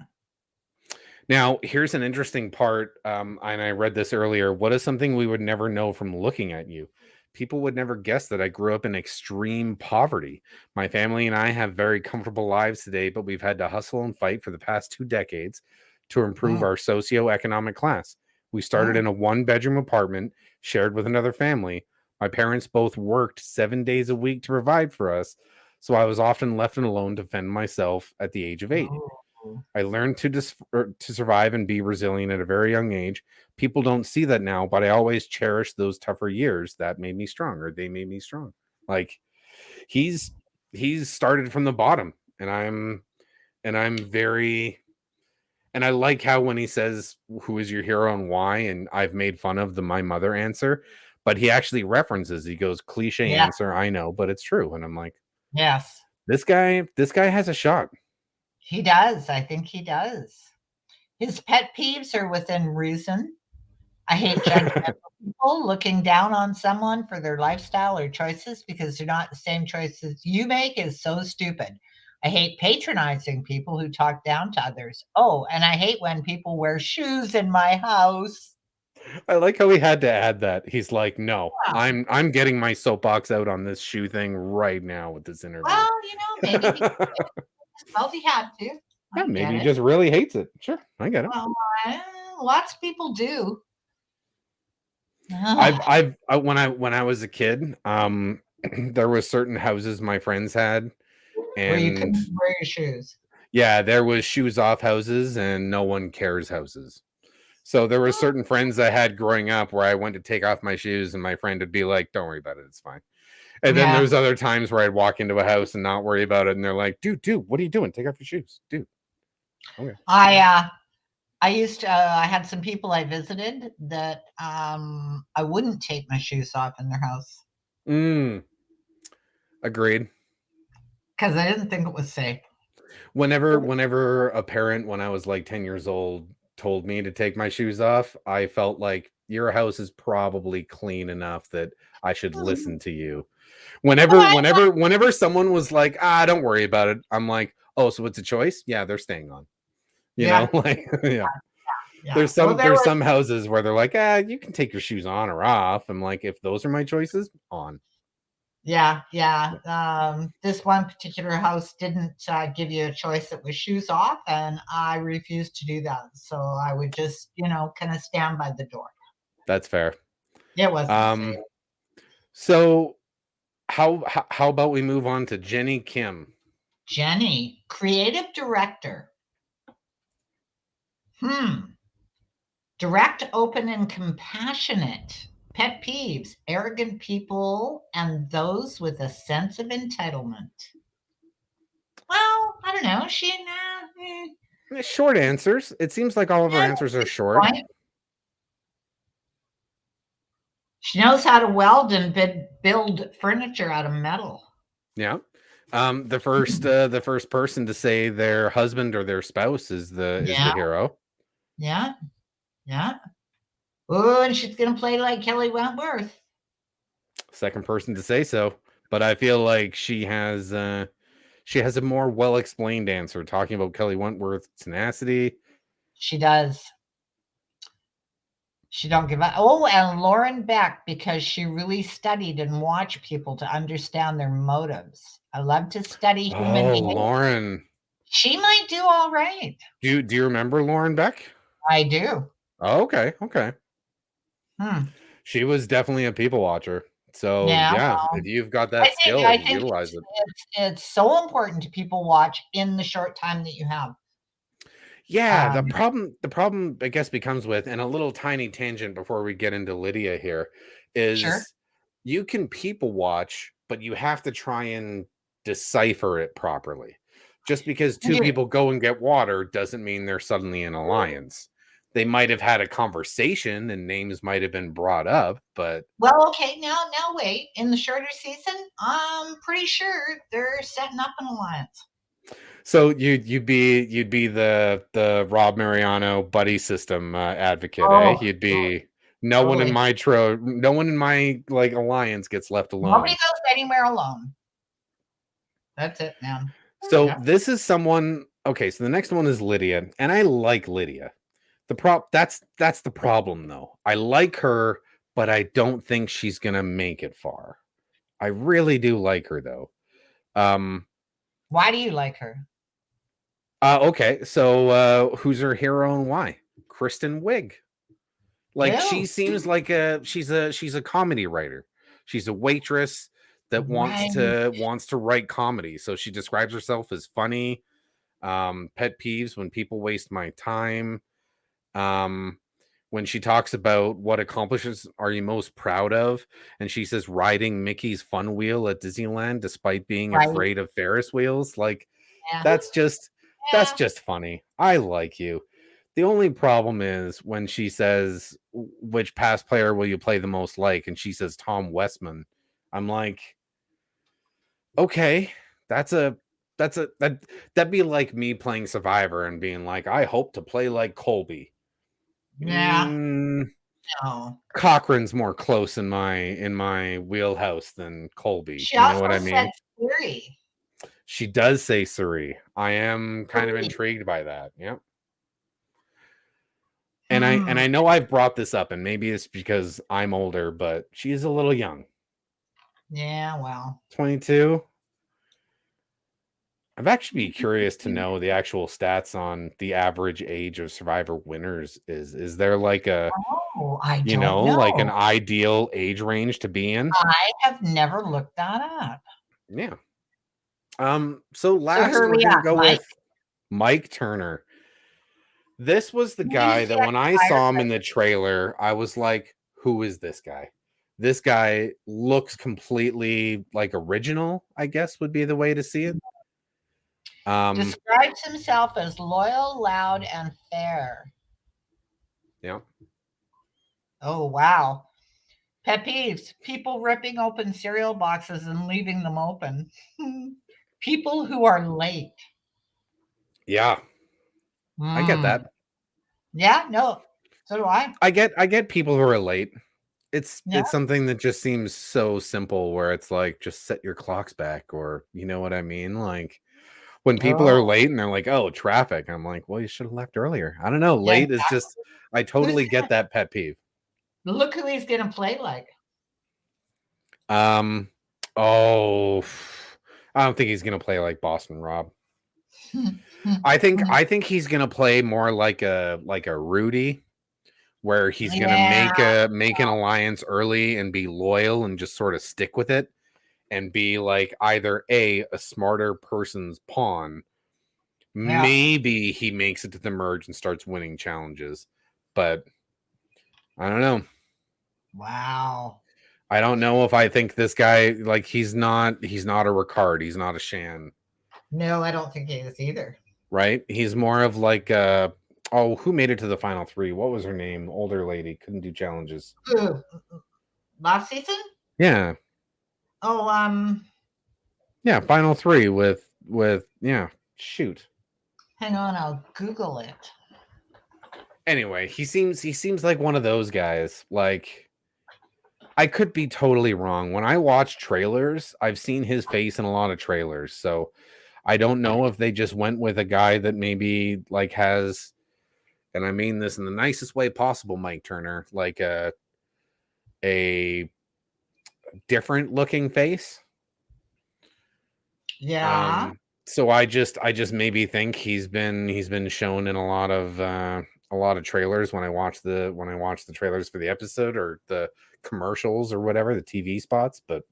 Now, here's an interesting part, and I read this earlier. What is something we would never know from looking at you? People would never guess that I grew up in extreme poverty. My family and I have very comfortable lives today, but we've had to hustle and fight for the past 2 decades to improve Mm, our socioeconomic class. We started mm. in a one-bedroom apartment shared with another family. My parents both worked 7 days a week to provide for us, so I was often left alone to fend myself at the age of 8. Ooh. I learned to survive and be resilient at a very young age. People don't see that now, but I always cherish those tougher years that made me strong, or they made me strong. Like he's he's started from the bottom, and I'm very and I like how when he says who is your hero and why, and I've made fun of the my mother answer, but he actually references. He goes cliche Yeah. answer, I know, but it's true, and I'm like Yes. this guy has a shot. He does. I think he does. His pet peeves are within reason. I hate judgmental people looking down on someone for their lifestyle or choices because they're not the same choices you make is so stupid. I hate patronizing people who talk down to others. Oh, and I hate when people wear shoes in my house. I like how he had to add that. He's like, "No, Yeah. I'm getting my soapbox out on this shoe thing right now with this interview." Well, maybe he felt he had to. Yeah, I get maybe he it. just really hates it. Sure, I get it. Well, lots of people do. Ugh. When I was a kid, there was certain houses my friends had, Where you and couldn't wear your shoes. yeah, there was shoes off houses and no one cares houses. So there were Oh, certain friends I had growing up where I went to take off my shoes, and my friend would be like, "Don't worry about it, it's fine." And then yeah. there's other times where I'd walk into a house and not worry about it, and they're like, "Dude, what are you doing? Take off your shoes, dude." Okay. I used to, I had some people I visited that I wouldn't take my shoes off in their house Mm, agreed. because I didn't think it was safe. Whenever a parent when I was like 10 years old told me to take my shoes off, I felt like your house is probably clean enough that I should Mhm. listen to you. Well, Whenever someone was like, "Ah, don't worry about it." I'm like, "Oh, so it's a choice?" Yeah, they're staying on. You know, yeah, like yeah. yeah. Well, there There's was, some houses where they're like, "Ah, you can take your shoes on or off." I'm like, "If those are my choices, on." yeah, yeah. This one particular house didn't give you a choice. It was shoes off, and I refused to do that. So I would just, kind of stand by the door. That's fair. It wasn't safe. Um, so how about we move on to Jenny Kim? Jenny, creative director. Hmm. Direct, open, and compassionate. Pet peeves, arrogant people and those with a sense of entitlement. Well, I don't know. Short answers. It seems like all of our Yeah, answers are that's a good short. point. She knows how to weld and build furniture out of metal. Yeah. The first person to say their husband or their spouse is the Yeah, hero. yeah, yeah. Oh, and she's gonna play like Kelly Wentworth. Second person to say so. But I feel like she has a more well explained answer talking about Kelly Wentworth's tenacity. She does. She don't give up. Oh, and Lauren Beck, because she really studied and watched people to understand their motives. I love to study human Oh, behavior. Lauren. She might do all right. Do you remember Lauren Beck? I do. Oh, okay, okay. She was definitely a people watcher. So Yeah, yeah, well, if you've got I that think skill, I think utilize it. it's so important to people watch in the short time that you have. Yeah, the Um, problem I guess becomes with, and a little tiny tangent before we get into Lydia here, sure. is you can people watch, but you have to try and decipher it properly. Just because You two do. people go and get water doesn't mean they're suddenly an alliance. They might have had a conversation and names might have been brought up, but Well, okay, now wait. In the shorter season, I'm pretty sure they're setting up an alliance. so you'd be the Rob Mariano buddy system advocate, eh? Oh, You'd totally. be Totally. no one in my like alliance gets left Nobody alone. goes anywhere alone. That's it, man. So Yep. this is someone. Okay, so the next one is Lydia, and I like Lydia. That's the problem though. I like her, but I don't think she's gonna make it far. I really do like her though. Um. Why do you like her? Okay. So who's her hero and why? Kristen Wiig. Like she Oh, seems like she's a comedy writer. She's a waitress that right, wants to write comedy. So she describes herself as funny. Pet peeves when people waste my time. Um, when she talks about what accomplishments are you most proud of, and she says riding Mickey's Fun Wheel at Disneyland despite being right. afraid of Ferris wheels. Like Yeah, that's just that's yeah. just funny. I like you. The only problem is when she says which past player will you play the most like, and she says Tom Westman. I'm like, okay, that's a that'd be like me playing Survivor and being like, I hope to play like Colby. Yeah, Mm, no. Cochrane's more close in my wheelhouse than Colby. She You know also what I said mean? Siri. She does say Suri. I am kind of Siri. intrigued by that. Yep. And Hmm. I know I've brought this up, and maybe it's because I'm older, but she's a little young. Yeah, well. 22. I'd actually be curious to know the actual stats on the average age of Survivor winners. Is there like a, Oh, I don't like an know. ideal age range to be in? I have never looked that up. Yeah. So So who last are we're we gonna at, go Mike? with Mike Turner. This was the guy He's the that when I saw him in the ex-firefighter. trailer, I was like, who is this guy? This guy looks completely like original, I guess would be the way to see it. Um, Describes himself as loyal, loud, and fair. yeah. Oh, wow. Pet peeves. People ripping open cereal boxes and leaving them open. People who are late. Yeah, I get Mm. that. Yeah, no. So do I. I get people who are late. Yeah. It's something that just seems so simple where it's like just set your clocks back, or you know what I mean? Like when people are Oh, late and they're like, "Oh, traffic." I'm like, "Well, you should have left earlier." I don't know. yeah. Late is just I Who's totally get gonna that pet peeve. look who he's gonna play like? Um oh, I don't think he's going to play like Boston Rob. I think he's going to play more like a Rudy where he's going to Yeah. make an alliance early and be loyal and just sort of stick with it and be like either a smarter person's pawn. Yeah. Maybe he makes it to the merge and starts winning challenges, but I don't know. Wow. I don't know if I think this guy like he's not a Ricard, he's not a Shan, No, I don't think he is either. right? He's more of like oh, who made it to the final three? What was her name? Older lady, couldn't do challenges. Who? Last season? Yeah. Oh, Yeah, final three with yeah, shoot. hang on, I'll Google it. Anyway, he seems like one of those guys. Like I could be totally wrong. When I watch trailers, I've seen his face in a lot of trailers. So I don't know if they just went with a guy that maybe like has, and I mean this in the nicest way possible, Mike Turner, like a different looking face. Yeah. So I just maybe think he's been shown in a lot of trailers when I watch the trailers for the episode or the commercials or whatever, the TV spots, but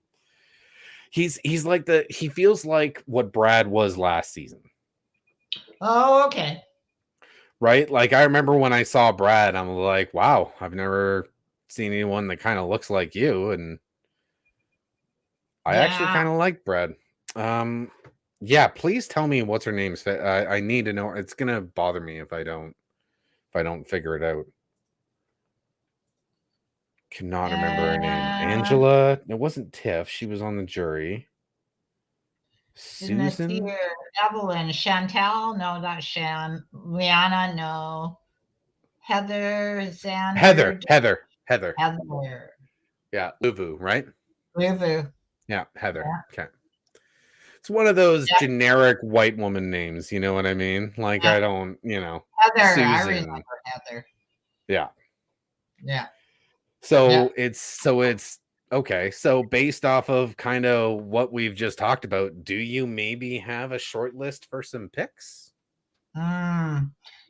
he's like he feels like what Brad was last season. Oh, okay. Right? Like I remember when I saw Brad, I'm like, wow, I've never seen anyone that kind of looks like you, and I actually Yeah. kind of like Brad. Yeah, please tell me what's her name. I need to know. It's gonna bother me if I don't figure it out. Cannot remember her name. Uh, Angela. It wasn't Tiff. She was on the jury. isn't this Susan. here? Evelyn, Chantal? No, not Shan. Rihanna? No. Heather, Xander, Heather. Heather. Yeah, Luvu, right? Luvu. Yeah, Heather. Yeah. Okay. It's one of those Yeah. generic white woman names. You know what I mean? Like Yeah. I don't, Heather. I Susan. remember Heather. Yeah. Yeah. Yeah. So it's okay. So based off of kind of what we've just talked about, do you maybe have a short list for some picks?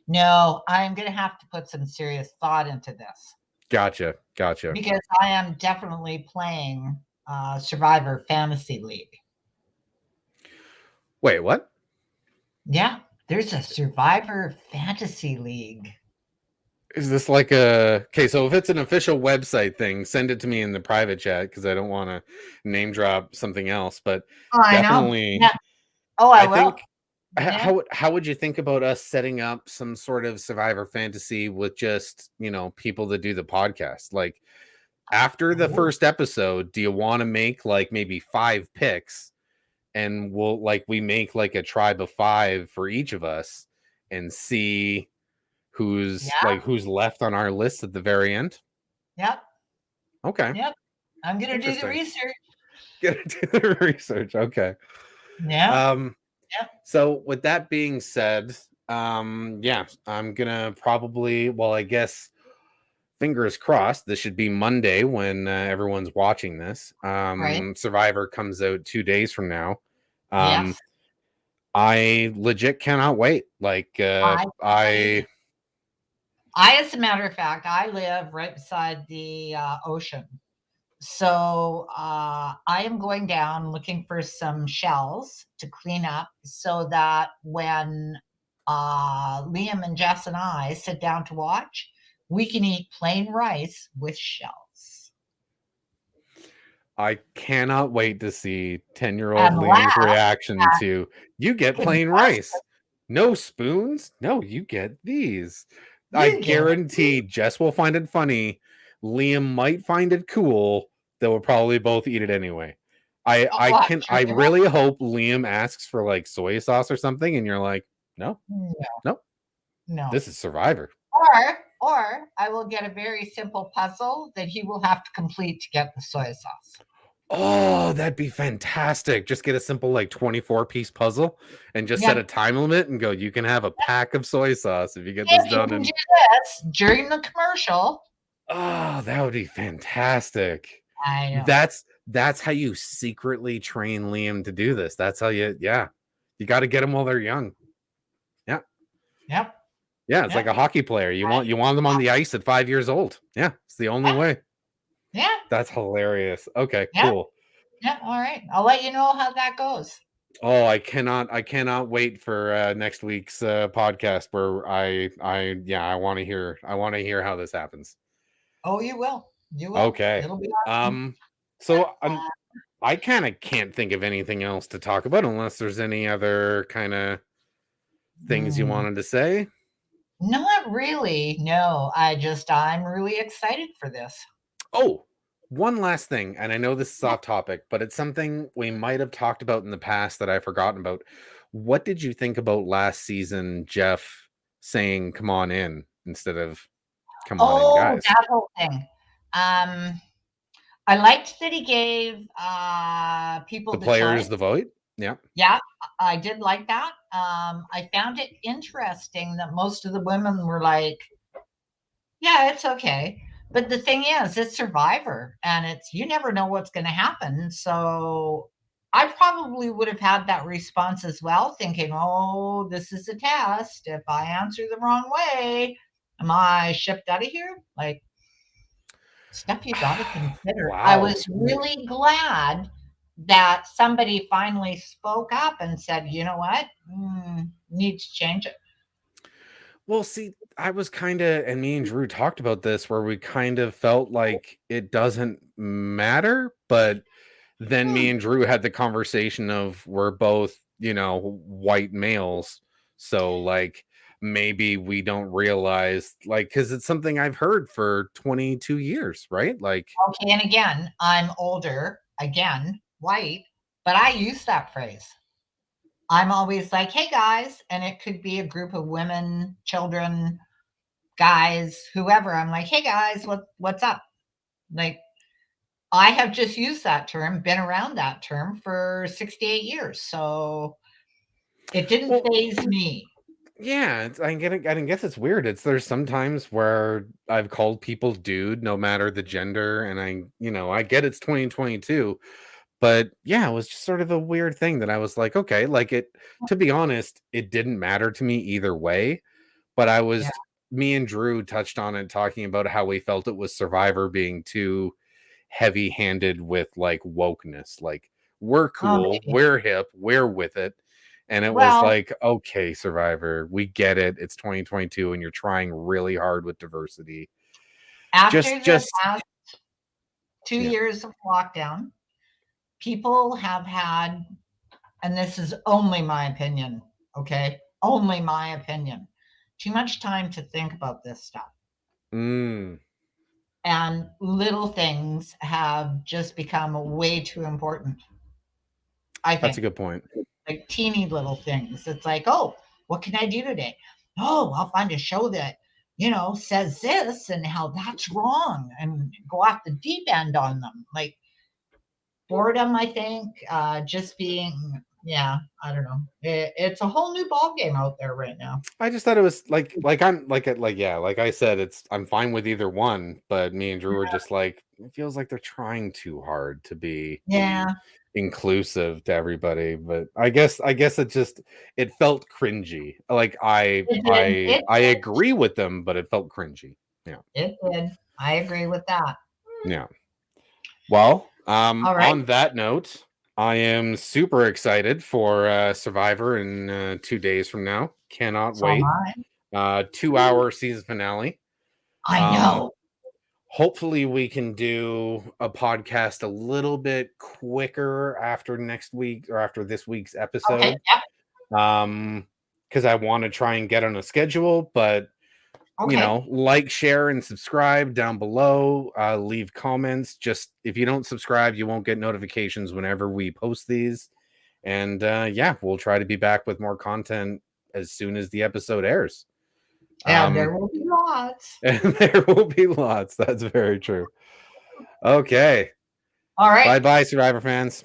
No, I'm going to have to put some serious thought into this Gotcha. because I am definitely playing Survivor Fantasy League. Wait, what? Yeah, there's a Survivor Fantasy League. Is this like okay, so if it's an official website thing, send it to me in the private chat because I don't want to name drop something else, but Oh, I know. definitely Yeah. Oh, I I will. think Yeah. how would you think about us setting up some sort of Survivor Fantasy with just, people that do the podcast? Like after the Oh, first episode, do you want to make like maybe 5 picks and we make like a tribe of 5 for each of us and see yeah. who's left on our list at the very end? Yep. Okay. Yep. I'm going to do the Interesting. research. Get into the research. Okay. Yeah. Um Yep. so with that being said, yeah, I'm gonna probably, I guess fingers crossed, this should be Monday when everyone's watching this. Right. Survivor comes out 2 days from now. Um Yes. I legit cannot wait. Like I, as a matter of fact, I live right beside the ocean. So I am going down looking for some shells to clean up so that when Liam and Jess and I sit down to watch, we can eat plain rice with shells I cannot wait to see 10-year-old and Liam's laugh reaction at to you get his plain breakfast. rice. No spoons? No, you get these. I You get it. guarantee Jess will find it funny. Liam might find it cool. They will probably both eat it anyway. I'm sure I they will. really hope Liam asks for like soy sauce or something, and you're like, no, No, no, no. this is Survivor. Or I will get a very simple puzzle that he will have to complete to get the soy sauce. Oh, that'd be fantastic. Just get a simple like 24-piece puzzle and just set Yeah. a time limit and go, you can have a pack of soy sauce if you get this If you done can in. do this during the commercial, Oh, that would be fantastic. I know. That's how you secretly train Liam to do this. That's how you got to get them while they're young. Yeah. Yep. Yeah, it's like Yep. a hockey player. You want them on the ice at 5 years old. Yeah, it's the only Yeah. way. Yeah. That's hilarious. Okay, Yeah. cool. Yeah. All right. I'll let you know how that goes. Oh, I cannot wait for next week's podcast where I want to hear how this happens. Oh, you will. You will. Okay. It'll be awesome. So I kind of can't think of anything else to talk about unless there's any other kind of things you Mm, wanted to say. not really. No. I'm really excited for this. Oh, one last thing, and I know this is Yeah. off topic, but it's something we might have talked about in the past that I've forgotten about. What did you think about last season, Jeff saying "come on in" instead of "come on in, Oh, guys"? that whole thing. Um, I liked that he gave The people the players, choice. the vote. Yeah. Yeah, I did like that. I found it interesting that most of the women were like, "Yeah, it's okay." But the thing is, it's Survivor, and you never know what's going to happen. So I probably would have had that response as well, thinking, oh, this is a test. If I answer the wrong way, am I shipped out of here? Like, stuff you got to consider. I Wow. was really glad that somebody finally spoke up and said, you know what? Need to change it. Well, see, I was kind of, and me and Drew talked about this where we kind of felt like it doesn't matter, but then me Hmm. and Drew had the conversation of we're both, white males. So, like, maybe we don't realize, like, because it's something I've heard for 22 years, right? Like, Okay, and again, I'm older, again, white, but I use that phrase. I'm always like, hey guys, and it could be a group of women, children, guys, whoever. I'm like, hey guys, what's up? Like, I have just used that term, been around that term for 68 years. So it didn't well, phase me. yeah, I guess it's weird. There's sometimes where I've called people dude, no matter the gender, and I get it's 2022, but yeah, it was just sort of a weird thing that I was like, okay, like to be honest, it didn't matter to me either way, but Yeah. me and Drew touched on it talking about how we felt it was Survivor being too heavy-handed with like wokeness, like we're Oh, cool, maybe. we're hip, we're with it. And it was Well, like, okay, Survivor, we get it. It's 2022 and you're trying really hard with diversity. after Just the just past two yeah. years of lockdown, people have had, and this is only my opinion, okay? Only my opinion. Too much time to think about this stuff. Mm, And little things have just become way too important, I that's a think. good point. Like teeny little things. It's like, oh, what can I do today? Oh, I'll find a show that, says this and how that's wrong and go off the deep end on them. Like boredom, I think, just being, yeah, I don't know. It's a whole new ball game out there right now. I just thought it was like I said, I'm fine with either one, but me and Drew were just like, it feels like they're trying too hard to be Yeah, inclusive to everybody. But I guess it felt cringy. Like it did. I agree with them, but it felt cringy. Yeah. It did. I agree with that. Yeah. Well, All right. on that note, I am super excited for Survivor in 2 days from now. Cannot So am wait. I. 2 hour season finale. I Um, know. hopefully we can do a podcast a little bit quicker after next week or after this week's Okay. episode. Yep. Because I want to try and get on a schedule, but Okay. like, share, and subscribe down below. Leave comments. Just if you don't subscribe, you won't get notifications whenever we post these. And yeah, we'll try to be back with more content as soon as the episode airs. And there will be lots. And there will be lots. That's very true. Okay. All right. Bye bye, Survivor fans.